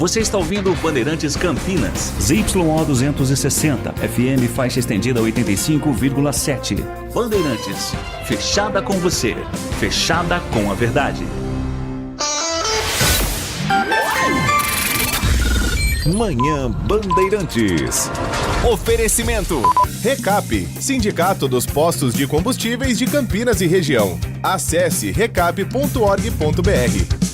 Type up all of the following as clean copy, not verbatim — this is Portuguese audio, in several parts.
Você está ouvindo Bandeirantes Campinas. ZYO 260, FM faixa estendida 85,7. Bandeirantes, fechada com você, fechada com a verdade. Manhã Bandeirantes. Oferecimento. Recap, Sindicato dos Postos de Combustíveis de Campinas e Região. Acesse recap.org.br.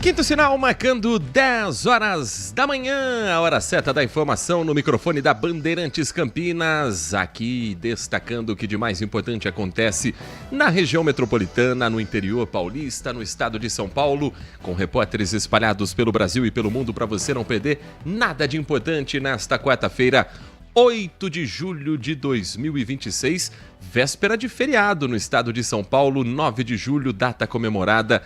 Quinto sinal marcando 10 horas da manhã, a hora certa da informação no microfone da Bandeirantes Campinas, aqui destacando o que de mais importante acontece na região metropolitana, no interior paulista, no estado de São Paulo, com repórteres espalhados pelo Brasil e pelo mundo para você não perder nada de importante nesta quarta-feira, 8 de julho de 2026, véspera de feriado no estado de São Paulo, 9 de julho, data comemorada,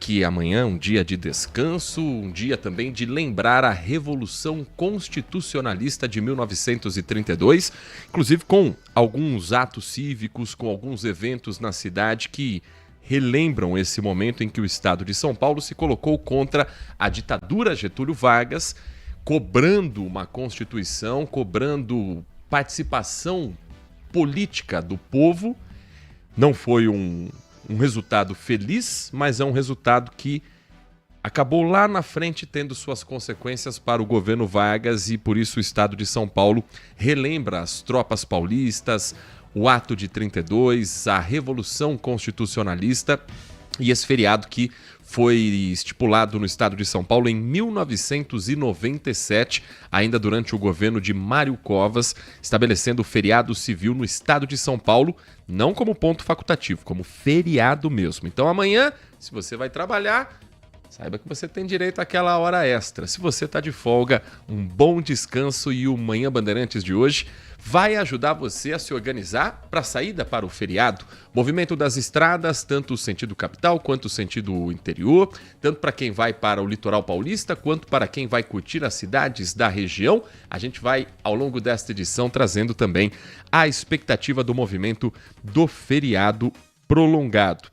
que amanhã é um dia de descanso, um dia também de lembrar a Revolução Constitucionalista de 1932, inclusive com alguns atos cívicos, com alguns eventos na cidade que relembram esse momento em que o estado de São Paulo se colocou contra a ditadura Getúlio Vargas, cobrando uma Constituição, cobrando participação política do povo. Não foi um resultado feliz, mas é um resultado que acabou lá na frente tendo suas consequências para o governo Vargas e por isso o estado de São Paulo relembra as tropas paulistas, o ato de 32, a Revolução Constitucionalista e esse feriado que foi estipulado no estado de São Paulo em 1997, ainda durante o governo de Mário Covas, estabelecendo o feriado civil no estado de São Paulo, não como ponto facultativo, como feriado mesmo. Então amanhã, se você vai trabalhar, saiba que você tem direito àquela hora extra. Se você está de folga, um bom descanso e o Manhã Bandeirantes de hoje vai ajudar você a se organizar para a saída para o feriado. Movimento das estradas, tanto o sentido capital quanto o sentido interior, tanto para quem vai para o litoral paulista quanto para quem vai curtir as cidades da região. A gente vai, ao longo desta edição, trazendo também a expectativa do movimento do feriado prolongado.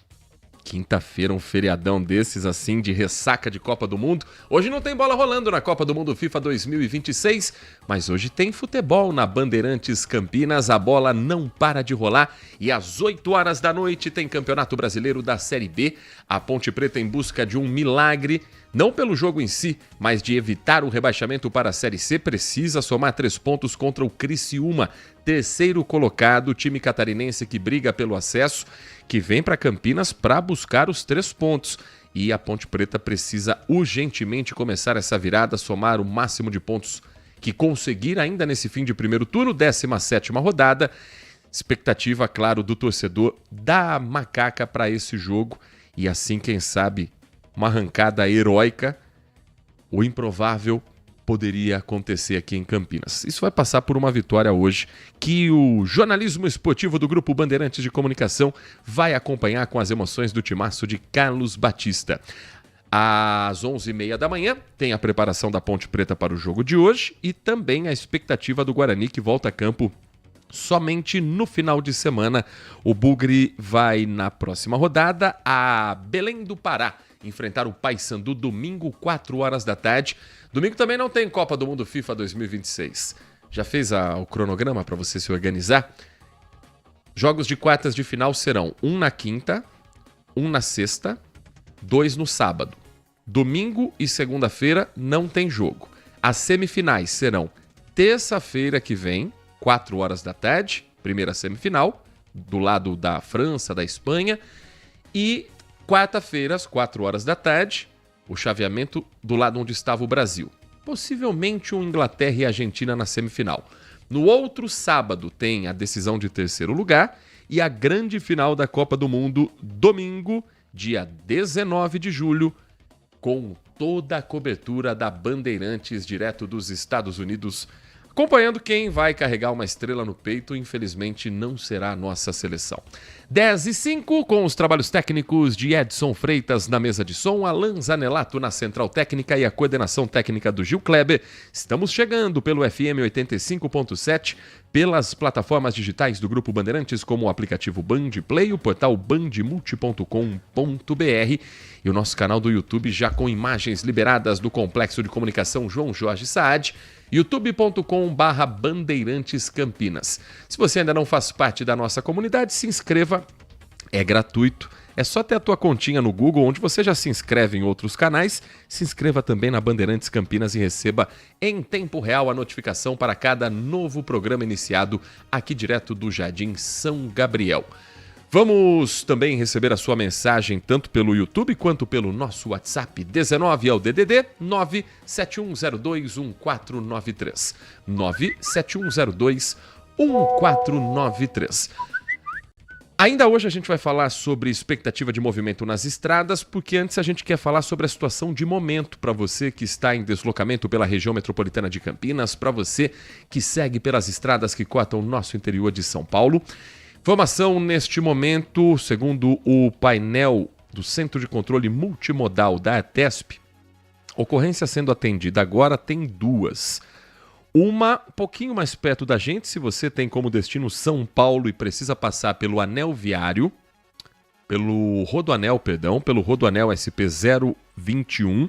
Quinta-feira, um feriadão desses assim de ressaca de Copa do Mundo. Hoje não tem bola rolando na Copa do Mundo FIFA 2026, mas hoje tem futebol na Bandeirantes Campinas. A bola não para de rolar e às 8 horas da noite tem Campeonato Brasileiro da Série B. A Ponte Preta em busca de um milagre, não pelo jogo em si, mas de evitar o rebaixamento para a Série C, precisa somar 3 pontos contra o Criciúma, terceiro colocado, time catarinense que briga pelo acesso, que vem para Campinas para buscar os 3 pontos. E a Ponte Preta precisa urgentemente começar essa virada, somar o máximo de pontos que conseguir ainda nesse fim de primeiro turno, 17ª rodada. Expectativa, claro, do torcedor da Macaca para esse jogo. E assim, quem sabe, uma arrancada heróica, o improvável poderia acontecer aqui em Campinas. Isso vai passar por uma vitória hoje que o jornalismo esportivo do Grupo Bandeirantes de Comunicação vai acompanhar com as emoções do timaço de Carlos Batista. Às 11h30 da manhã tem a preparação da Ponte Preta para o jogo de hoje e também a expectativa do Guarani que volta a campo somente no final de semana. O Bugre vai na próxima rodada a Belém do Pará enfrentar o Paysandu domingo, 4 horas da tarde. Domingo também não tem Copa do Mundo FIFA 2026. Já fez o cronograma para você se organizar? Jogos de quartas de final serão 1 na quinta, 1 na sexta, 2 no sábado. Domingo e segunda-feira não tem jogo. As semifinais serão terça-feira que vem, 4 horas da tarde, primeira semifinal, do lado da França, da Espanha, e quarta-feira, às 4 horas da tarde, o chaveamento do lado onde estava o Brasil. Possivelmente um Inglaterra e Argentina na semifinal. No outro sábado tem a decisão de terceiro lugar e a grande final da Copa do Mundo, domingo, dia 19 de julho, com toda a cobertura da Bandeirantes, direto dos Estados Unidos, acompanhando quem vai carregar uma estrela no peito. Infelizmente não será a nossa seleção. 10h05, com os trabalhos técnicos de Edson Freitas na mesa de som, Alan Zanelato na central técnica e a coordenação técnica do Gil Kleber. Estamos chegando pelo FM 85.7, pelas plataformas digitais do Grupo Bandeirantes, como o aplicativo Band Play, o portal bandmulti.com.br e o nosso canal do YouTube já com imagens liberadas do Complexo de Comunicação João Jorge Saad, youtube.com/Bandeirantes Campinas. Se você ainda não faz parte da nossa comunidade, se inscreva, é gratuito. É só ter a tua continha no Google, onde você já se inscreve em outros canais. Se inscreva também na Bandeirantes Campinas e receba em tempo real a notificação para cada novo programa iniciado aqui direto do Jardim São Gabriel. Vamos também receber a sua mensagem tanto pelo YouTube quanto pelo nosso WhatsApp. 19 é o DDD 971021493. 971021493. Ainda hoje a gente vai falar sobre expectativa de movimento nas estradas, porque antes a gente quer falar sobre a situação de momento para você que está em deslocamento pela região metropolitana de Campinas, para você que segue pelas estradas que cortam o nosso interior de São Paulo. Informação neste momento, segundo o painel do Centro de Controle Multimodal da ATESP, ocorrência sendo atendida agora tem duas. Uma um pouquinho mais perto da gente, se você tem como destino São Paulo e precisa passar pelo anel viário, pelo rodoanel SP021.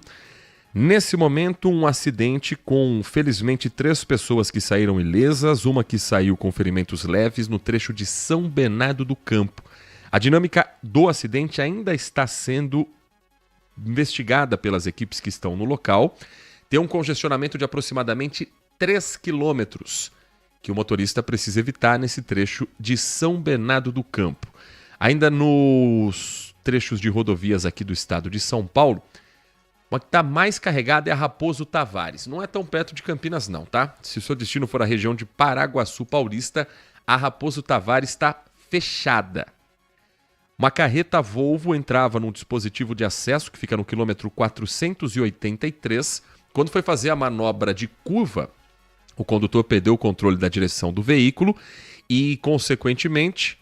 Nesse momento, um acidente com, felizmente, 3 pessoas que saíram ilesas, uma que saiu com ferimentos leves no trecho de São Bernardo do Campo. A dinâmica do acidente ainda está sendo investigada pelas equipes que estão no local. Tem um congestionamento de aproximadamente 3 quilômetros que o motorista precisa evitar nesse trecho de São Bernardo do Campo. Ainda nos trechos de rodovias aqui do estado de São Paulo, uma que está mais carregada é a Raposo Tavares. Não é tão perto de Campinas não, tá? Se o seu destino for a região de Paraguaçu Paulista, a Raposo Tavares está fechada. Uma carreta Volvo entrava num dispositivo de acesso que fica no quilômetro 483. Quando foi fazer a manobra de curva, o condutor perdeu o controle da direção do veículo e, consequentemente,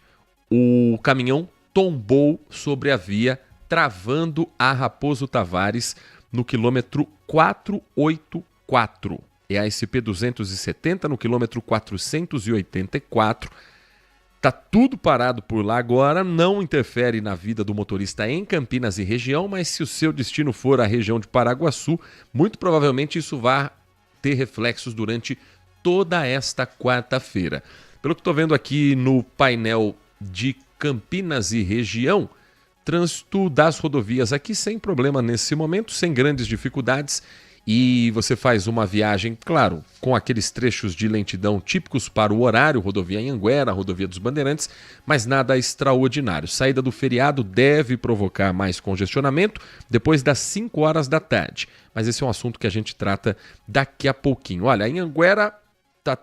o caminhão tombou sobre a via, travando a Raposo Tavares no quilômetro 484. É a SP-270 no quilômetro 484. Tá tudo parado por lá agora, não interfere na vida do motorista em Campinas e região, mas se o seu destino for a região de Paraguaçu, muito provavelmente isso vai ter reflexos durante toda esta quarta-feira. Pelo que estou vendo aqui no painel de Campinas e região, trânsito das rodovias aqui sem problema nesse momento, sem grandes dificuldades, e você faz uma viagem, claro, com aqueles trechos de lentidão típicos para o horário, rodovia Anhanguera, rodovia dos Bandeirantes, mas nada extraordinário. Saída do feriado deve provocar mais congestionamento depois das 5 horas da tarde, mas esse é um assunto que a gente trata daqui a pouquinho. Olha, a Anhanguera está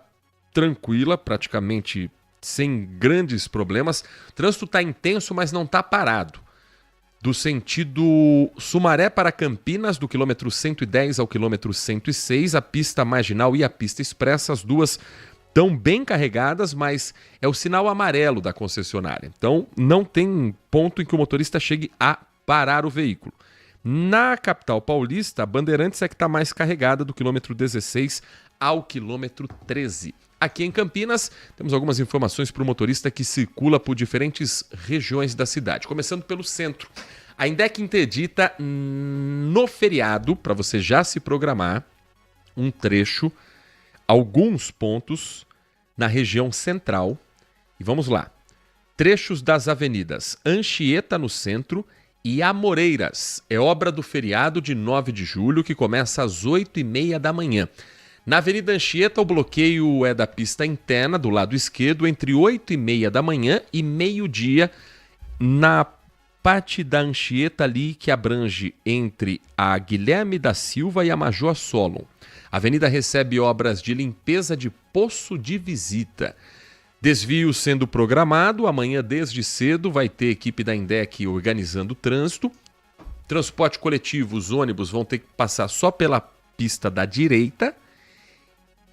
tranquila, praticamente sem grandes problemas, o trânsito está intenso, mas não está parado. Do sentido Sumaré para Campinas, do quilômetro 110 ao quilômetro 106, a pista marginal e a pista expressa, as duas estão bem carregadas, mas é o sinal amarelo da concessionária. Então, não tem ponto em que o motorista chegue a parar o veículo. Na capital paulista, a Bandeirantes é que está mais carregada, do quilômetro 16 ao quilômetro 13. Aqui em Campinas, temos algumas informações para o motorista que circula por diferentes regiões da cidade. Começando pelo centro. A INDEC interdita no feriado, para você já se programar, um trecho, alguns pontos na região central. E vamos lá. Trechos das avenidas Anchieta no centro e Amoreiras. É obra do feriado de 9 de julho, que começa às 8h30 da manhã. Na Avenida Anchieta, o bloqueio é da pista interna, do lado esquerdo, entre 8h30 da manhã e meio-dia, na parte da Anchieta ali que abrange entre a Guilherme da Silva e a Major Solon. A avenida recebe obras de limpeza de poço de visita. Desvio sendo programado, amanhã desde cedo vai ter equipe da INDEC organizando o trânsito. Transporte coletivo, os ônibus vão ter que passar só pela pista da direita.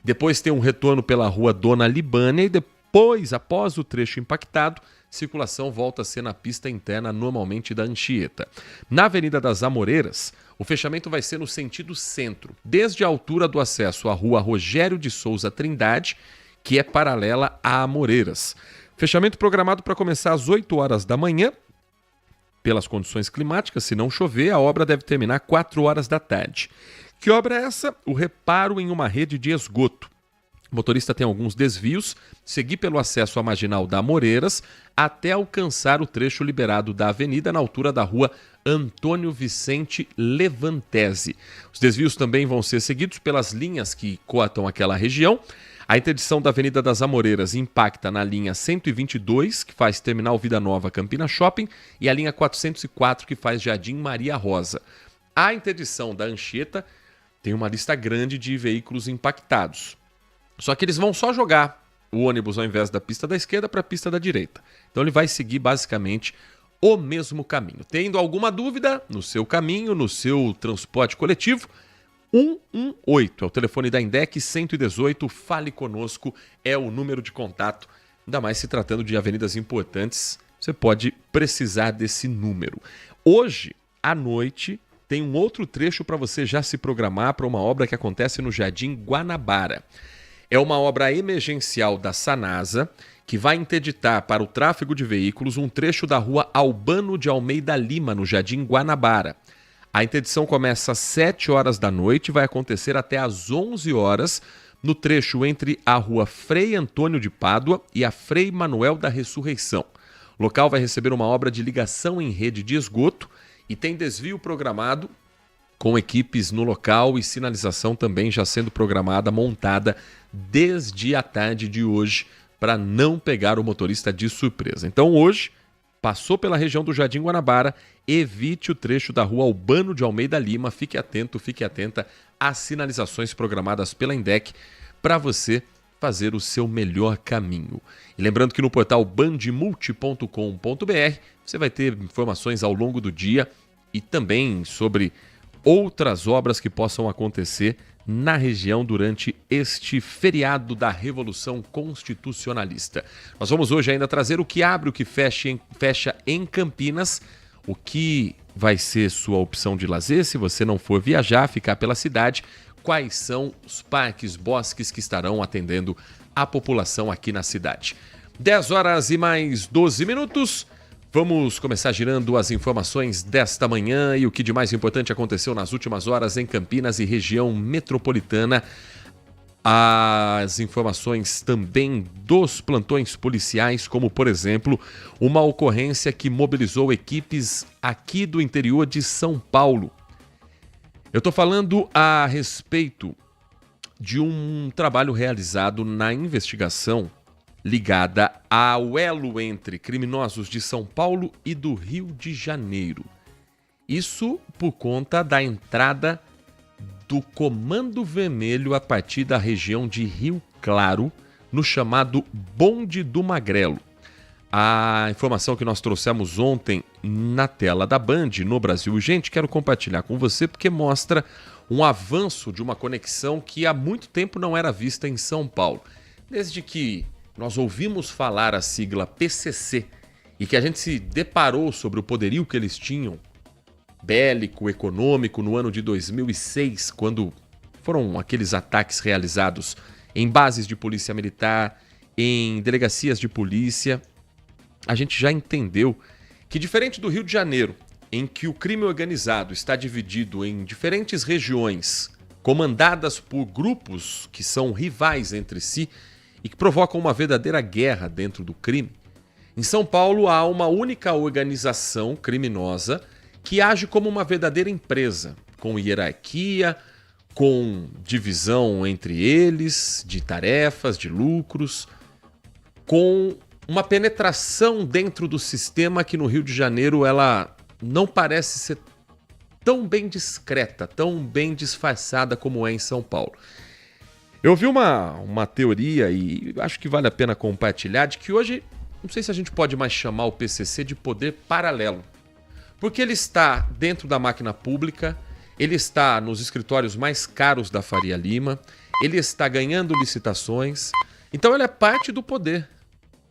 Depois tem um retorno pela rua Dona Libânia e depois, após o trecho impactado, circulação volta a ser na pista interna normalmente da Anchieta. Na Avenida das Amoreiras, o fechamento vai ser no sentido centro, desde a altura do acesso à rua Rogério de Souza Trindade, que é paralela a Amoreiras. Fechamento programado para começar às 8 horas da manhã. Pelas condições climáticas, se não chover, a obra deve terminar 4 horas da tarde. Que obra é essa? O reparo em uma rede de esgoto. O motorista tem alguns desvios, seguir pelo acesso à marginal da Amoreiras até alcançar o trecho liberado da avenida na altura da rua Antônio Vicente Levantese. Os desvios também vão ser seguidos pelas linhas que cortam aquela região. A interdição da Avenida das Amoreiras impacta na linha 122, que faz Terminal Vida Nova Campina Shopping, e a linha 404, que faz Jardim Maria Rosa. A interdição da Anchieta tem uma lista grande de veículos impactados. Só que eles vão só jogar o ônibus ao invés da pista da esquerda para a pista da direita. Então ele vai seguir basicamente o mesmo caminho. Tendo alguma dúvida no seu caminho, no seu transporte coletivo, 118 é o telefone da INDEC 118, fale conosco, é o número de contato. Ainda mais se tratando de avenidas importantes, você pode precisar desse número. Hoje, à noite, tem um outro trecho para você já se programar para uma obra que acontece no Jardim Guanabara. É uma obra emergencial da Sanasa que vai interditar para o tráfego de veículos um trecho da rua Albano de Almeida Lima, no Jardim Guanabara. A interdição começa às 7 horas da noite e vai acontecer até às 11 horas no trecho entre a rua Frei Antônio de Pádua e a Frei Manuel da Ressurreição. O local vai receber uma obra de ligação em rede de esgoto e tem desvio programado com equipes no local e sinalização também já sendo programada, montada desde a tarde de hoje para não pegar o motorista de surpresa. Então hoje, passou pela região do Jardim Guanabara, evite o trecho da rua Albano de Almeida Lima, fique atento, fique atenta às sinalizações programadas pela INDEC para você fazer o seu melhor caminho. E lembrando que no portal bandmulti.com.br você vai ter informações ao longo do dia e também sobre outras obras que possam acontecer na região durante este feriado da Revolução Constitucionalista. Nós vamos hoje ainda trazer o que abre, o que fecha em Campinas, o que vai ser sua opção de lazer se você não for viajar, ficar pela cidade, quais são os parques, bosques que estarão atendendo a população aqui na cidade. 10 horas e mais 12 minutos. Vamos começar girando as informações desta manhã e o que de mais importante aconteceu nas últimas horas em Campinas e região metropolitana. As informações também dos plantões policiais, como por exemplo, uma ocorrência que mobilizou equipes aqui do interior de São Paulo. Eu estou falando a respeito de um trabalho realizado na investigação ligada ao elo entre criminosos de São Paulo e do Rio de Janeiro. Isso por conta da entrada do Comando Vermelho a partir da região de Rio Claro, no chamado Bonde do Magrelo. A informação que nós trouxemos ontem na tela da Band, no Brasil Urgente, quero compartilhar com você porque mostra um avanço de uma conexão que há muito tempo não era vista em São Paulo. Desde que nós ouvimos falar a sigla PCC e que a gente se deparou sobre o poderio que eles tinham, bélico, econômico, no ano de 2006, quando foram aqueles ataques realizados em bases de polícia militar, em delegacias de polícia, a gente já entendeu que, diferente do Rio de Janeiro, em que o crime organizado está dividido em diferentes regiões, comandadas por grupos que são rivais entre si, e que provocam uma verdadeira guerra dentro do crime, em São Paulo há uma única organização criminosa que age como uma verdadeira empresa, com hierarquia, com divisão entre eles, de tarefas, de lucros, com uma penetração dentro do sistema que no Rio de Janeiro ela não parece ser tão bem discreta, tão bem disfarçada como é em São Paulo. Eu vi uma teoria, e acho que vale a pena compartilhar, de que hoje, não sei se a gente pode mais chamar o PCC de poder paralelo. Porque ele está dentro da máquina pública, ele está nos escritórios mais caros da Faria Lima, ele está ganhando licitações. Então ele é parte do poder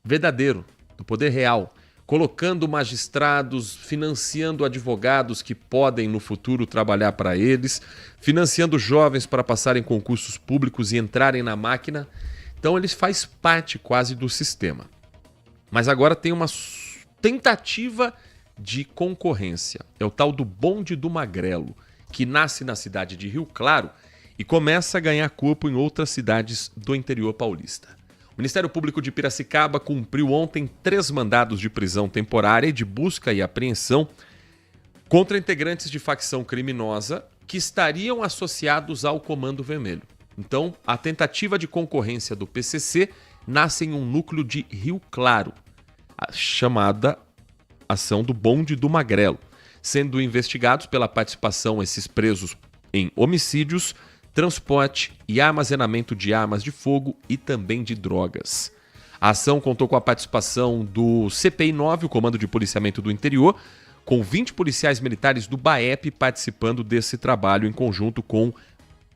verdadeiro, do poder real, colocando magistrados, financiando advogados que podem no futuro trabalhar para eles, financiando jovens para passarem concursos públicos e entrarem na máquina. Então ele faz parte quase do sistema. Mas agora tem uma tentativa de concorrência. É o tal do bonde do Magrelo, que nasce na cidade de Rio Claro e começa a ganhar corpo em outras cidades do interior paulista. O Ministério Público de Piracicaba cumpriu ontem 3 mandados de prisão temporária e de busca e apreensão contra integrantes de facção criminosa que estariam associados ao Comando Vermelho. Então, a tentativa de concorrência do PCC nasce em um núcleo de Rio Claro, a chamada ação do bonde do Magrelo, sendo investigados pela participação esses presos em homicídios, transporte e armazenamento de armas de fogo e também de drogas. A ação contou com a participação do CPI-9, o Comando de Policiamento do Interior, com 20 policiais militares do BAEP participando desse trabalho em conjunto com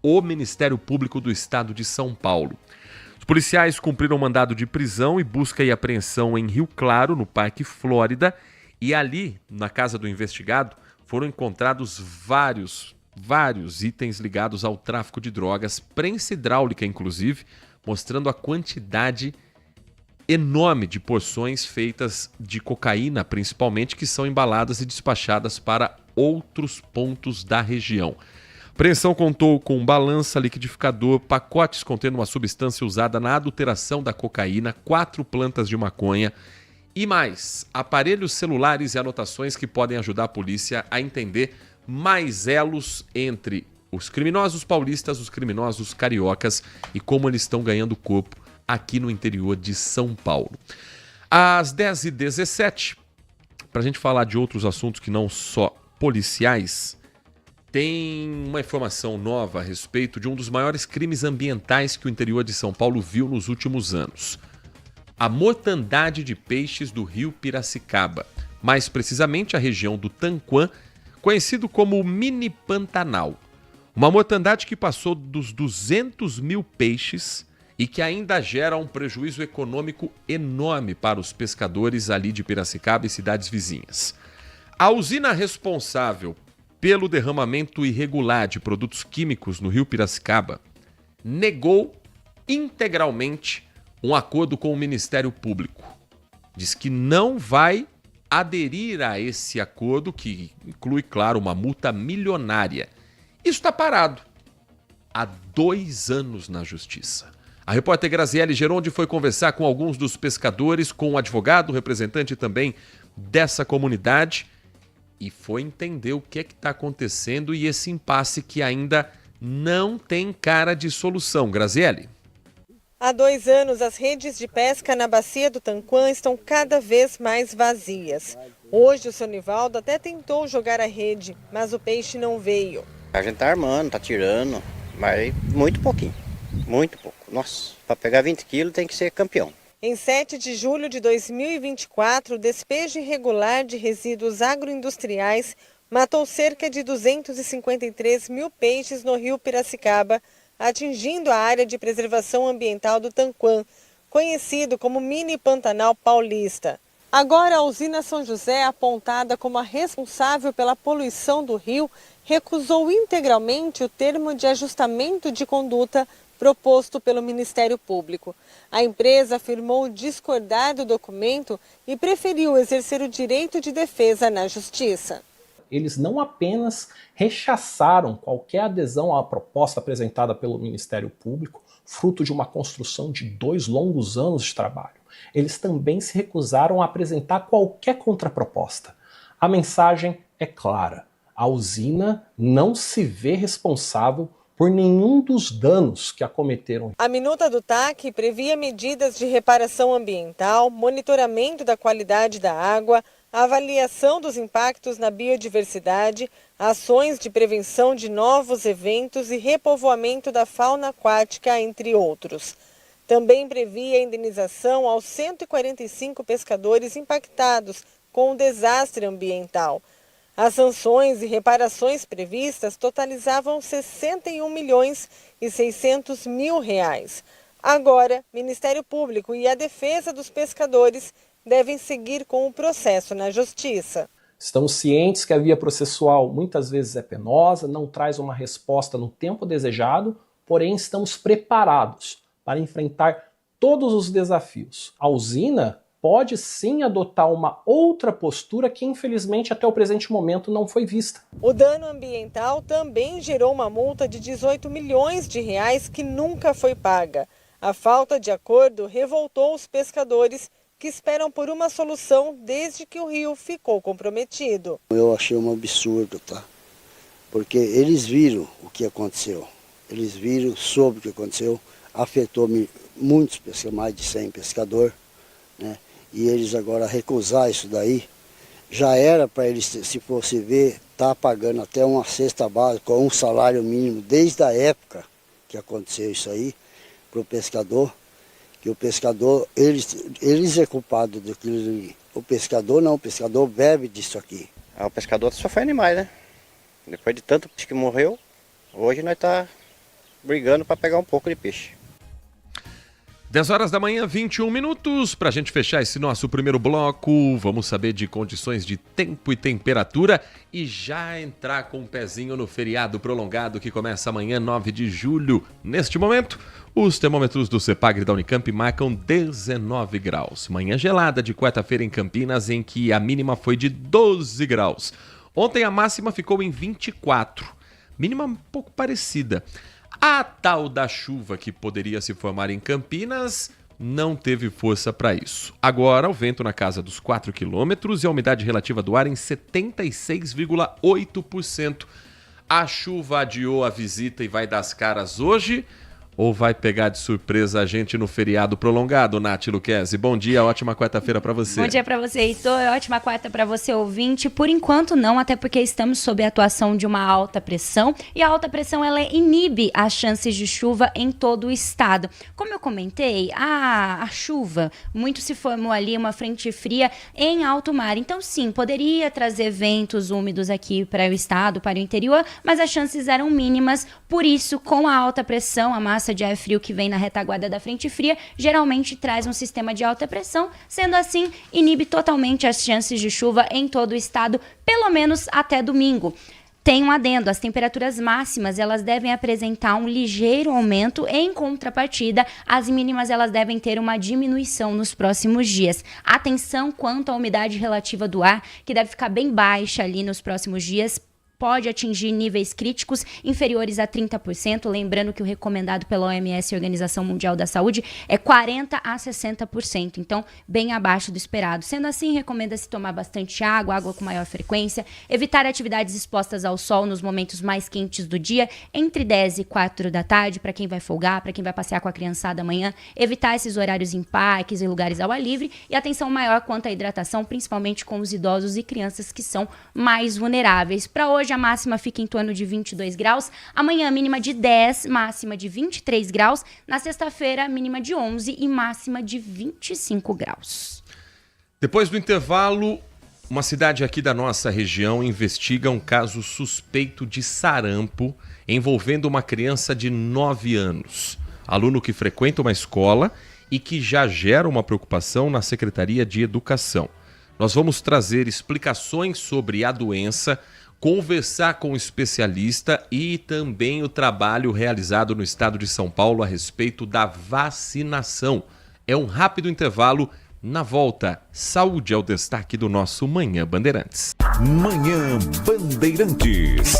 o Ministério Público do Estado de São Paulo. Os policiais cumpriram mandado de prisão e busca e apreensão em Rio Claro, no Parque Flórida, e ali, na casa do investigado, foram encontrados vários itens ligados ao tráfico de drogas, prensa hidráulica inclusive, mostrando a quantidade enorme de porções feitas de cocaína, principalmente, que são embaladas e despachadas para outros pontos da região. A apreensão contou com balança, liquidificador, pacotes contendo uma substância usada na adulteração da cocaína, 4 plantas de maconha e mais aparelhos celulares e anotações que podem ajudar a polícia a entender mais elos entre os criminosos paulistas, os criminosos cariocas e como eles estão ganhando corpo aqui no interior de São Paulo. Às 10h17, para a gente falar de outros assuntos que não só policiais, tem uma informação nova a respeito de um dos maiores crimes ambientais que o interior de São Paulo viu nos últimos anos. A mortandade de peixes do rio Piracicaba, mais precisamente a região do Tanquã, conhecido como o Mini Pantanal. Uma mortandade que passou dos 200 mil peixes e que ainda gera um prejuízo econômico enorme para os pescadores ali de Piracicaba e cidades vizinhas. A usina responsável pelo derramamento irregular de produtos químicos no rio Piracicaba negou integralmente um acordo com o Ministério Público. Diz que não vai aderir a esse acordo, que inclui, claro, uma multa milionária. Isso está parado há 2 anos na Justiça. A repórter Graziele Geronde foi conversar com alguns dos pescadores, com um advogado, representante também dessa comunidade, e foi entender o que está acontecendo e esse impasse que ainda não tem cara de solução. Graziele. Há 2 anos, as redes de pesca na bacia do Tanquã estão cada vez mais vazias. Hoje, o seu Nivaldo até tentou jogar a rede, mas o peixe não veio. A gente tá armando, tá tirando, mas muito pouquinho, muito pouco. Nossa, para pegar 20 quilos tem que ser campeão. Em 7 de julho de 2024, o despejo irregular de resíduos agroindustriais matou cerca de 253 mil peixes no rio Piracicaba, atingindo a área de preservação ambiental do Tanquã, conhecido como Mini Pantanal Paulista. Agora, a usina São José, apontada como a responsável pela poluição do rio, recusou integralmente o termo de ajustamento de conduta proposto pelo Ministério Público. A empresa afirmou discordar do documento e preferiu exercer o direito de defesa na Justiça. Eles não apenas rechaçaram qualquer adesão à proposta apresentada pelo Ministério Público, fruto de uma construção de 2 longos anos de trabalho. Eles também se recusaram a apresentar qualquer contraproposta. A mensagem é clara: a usina não se vê responsável por nenhum dos danos que acometeram. A minuta do TAC previa medidas de reparação ambiental, monitoramento da qualidade da água, avaliação dos impactos na biodiversidade, ações de prevenção de novos eventos e repovoamento da fauna aquática, entre outros. Também previa a indenização aos 145 pescadores impactados com o desastre ambiental. As sanções e reparações previstas totalizavam 61 milhões e 600 mil reais. Agora, Ministério Público e a defesa dos pescadores devem seguir com o processo na Justiça. Estamos cientes que a via processual muitas vezes é penosa, não traz uma resposta no tempo desejado, porém estamos preparados para enfrentar todos os desafios. A usina pode sim adotar uma outra postura que infelizmente até o presente momento não foi vista. O dano ambiental também gerou uma multa de 18 milhões de reais que nunca foi paga. A falta de acordo revoltou os pescadores que esperam por uma solução desde que o rio ficou comprometido. Eu achei um absurdo, tá? Porque eles viram o que aconteceu. Eles viram, soube o que aconteceu, afetou muitos pescadores, mais de 100 pescadores, né? E eles agora recusar isso daí, já era para eles, se fosse ver, tá pagando até uma cesta básica ou um salário mínimo desde a época que aconteceu isso aí, para o pescador, que o pescador, eles é culpado daquilo ali. O pescador não, o pescador bebe disso aqui. O pescador só foi animais, né? Depois de tanto peixe que morreu, hoje nós tá brigando para pegar um pouco de peixe. 10 horas da manhã, 21 minutos. Para a gente fechar esse nosso primeiro bloco, vamos saber de condições de tempo e temperatura e já entrar com um pezinho no feriado prolongado que começa amanhã, 9 de julho. Neste momento, os termômetros do CEPAGRE da Unicamp marcam 19 graus. Manhã gelada de quarta-feira em Campinas, em que a mínima foi de 12 graus. Ontem a máxima ficou em 24, mínima um pouco parecida. A tal da chuva que poderia se formar em Campinas não teve força para isso. Agora, o vento na casa dos 4 quilômetros e a umidade relativa do ar em 76,8%. A chuva adiou a visita e vai dar as caras hoje? Ou vai pegar de surpresa a gente no feriado prolongado, Nath Luquezzi? Bom dia, ótima quarta-feira para você. Bom dia para você, Heitor. Ótima quarta para você, ouvinte. Por enquanto não, até porque estamos sob a atuação de uma alta pressão. E a alta pressão, ela inibe as chances de chuva em todo o estado. Como eu comentei, a chuva, muito se formou ali uma frente fria em alto mar. Então, sim, poderia trazer ventos úmidos aqui para o estado, para o interior, mas as chances eram mínimas. Por isso, com a alta pressão, a massa de ar frio que vem na retaguarda da frente fria geralmente traz um sistema de alta pressão, sendo assim, inibe totalmente as chances de chuva em todo o estado, pelo menos até domingo. Tem um adendo, as temperaturas máximas elas devem apresentar um ligeiro aumento, em contrapartida, as mínimas elas devem ter uma diminuição nos próximos dias. Atenção quanto à umidade relativa do ar, que deve ficar bem baixa ali nos próximos dias, pode atingir níveis críticos inferiores a 30%, lembrando que o recomendado pela OMS, Organização Mundial da Saúde, é 40% a 60%, então bem abaixo do esperado. Sendo assim, recomenda-se tomar bastante água com maior frequência, evitar atividades expostas ao sol nos momentos mais quentes do dia, entre 10 e 4 da tarde, para quem vai folgar, para quem vai passear com a criançada amanhã, evitar esses horários em parques e lugares ao ar livre, e atenção maior quanto à hidratação, principalmente com os idosos e crianças que são mais vulneráveis. Para hoje, a máxima fica em torno de 22 graus. Amanhã, mínima de 10, máxima de 23 graus. Na sexta-feira, mínima de 11 e máxima de 25 graus. Depois do intervalo, uma cidade aqui da nossa região investiga um caso suspeito de sarampo envolvendo uma criança de 9 anos. Aluno que frequenta uma escola e que já gera uma preocupação na Secretaria de Educação. Nós vamos trazer explicações sobre a doença, conversar com o especialista e também o trabalho realizado no estado de São Paulo a respeito da vacinação. É um rápido intervalo. Na volta, saúde é o destaque do nosso Manhã Bandeirantes. Manhã Bandeirantes.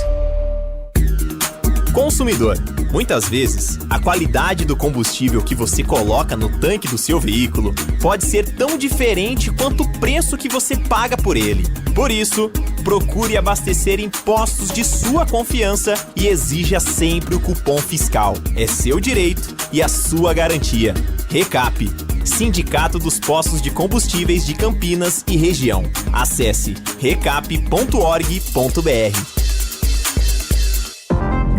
Consumidor, muitas vezes, a qualidade do combustível que você coloca no tanque do seu veículo pode ser tão diferente quanto o preço que você paga por ele. Por isso, procure abastecer em postos de sua confiança e exija sempre o cupom fiscal. É seu direito e a sua garantia. Recap, Sindicato dos Postos de Combustíveis de Campinas e Região. Acesse recap.org.br.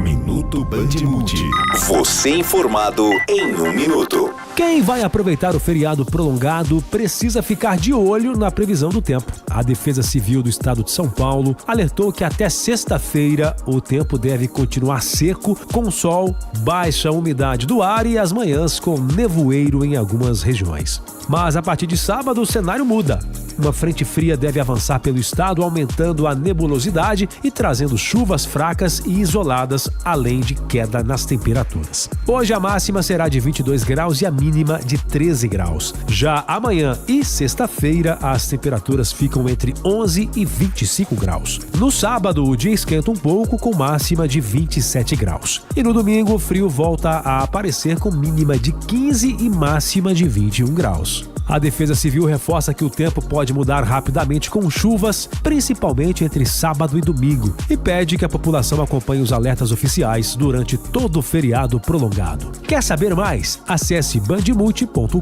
Minuto Bandmulti. Você informado em 1 minuto. Quem vai aproveitar o feriado prolongado precisa ficar de olho na previsão do tempo. A Defesa Civil do Estado de São Paulo alertou que até sexta-feira o tempo deve continuar seco, com sol, baixa umidade do ar e as manhãs com nevoeiro em algumas regiões. Mas a partir de sábado o cenário muda. Uma frente fria deve avançar pelo estado, aumentando a nebulosidade e trazendo chuvas fracas e isoladas, além de queda nas temperaturas. Hoje a máxima será de 22 graus e a mínima mínima de 13 graus. Já amanhã e sexta-feira, as temperaturas ficam entre 11 e 25 graus. No sábado, o dia esquenta um pouco com máxima de 27 graus. E no domingo, o frio volta a aparecer com mínima de 15 e máxima de 21 graus. A Defesa Civil reforça que o tempo pode mudar rapidamente com chuvas, principalmente entre sábado e domingo, e pede que a população acompanhe os alertas oficiais durante todo o feriado prolongado. Quer saber mais? Acesse bandmulti.com.br.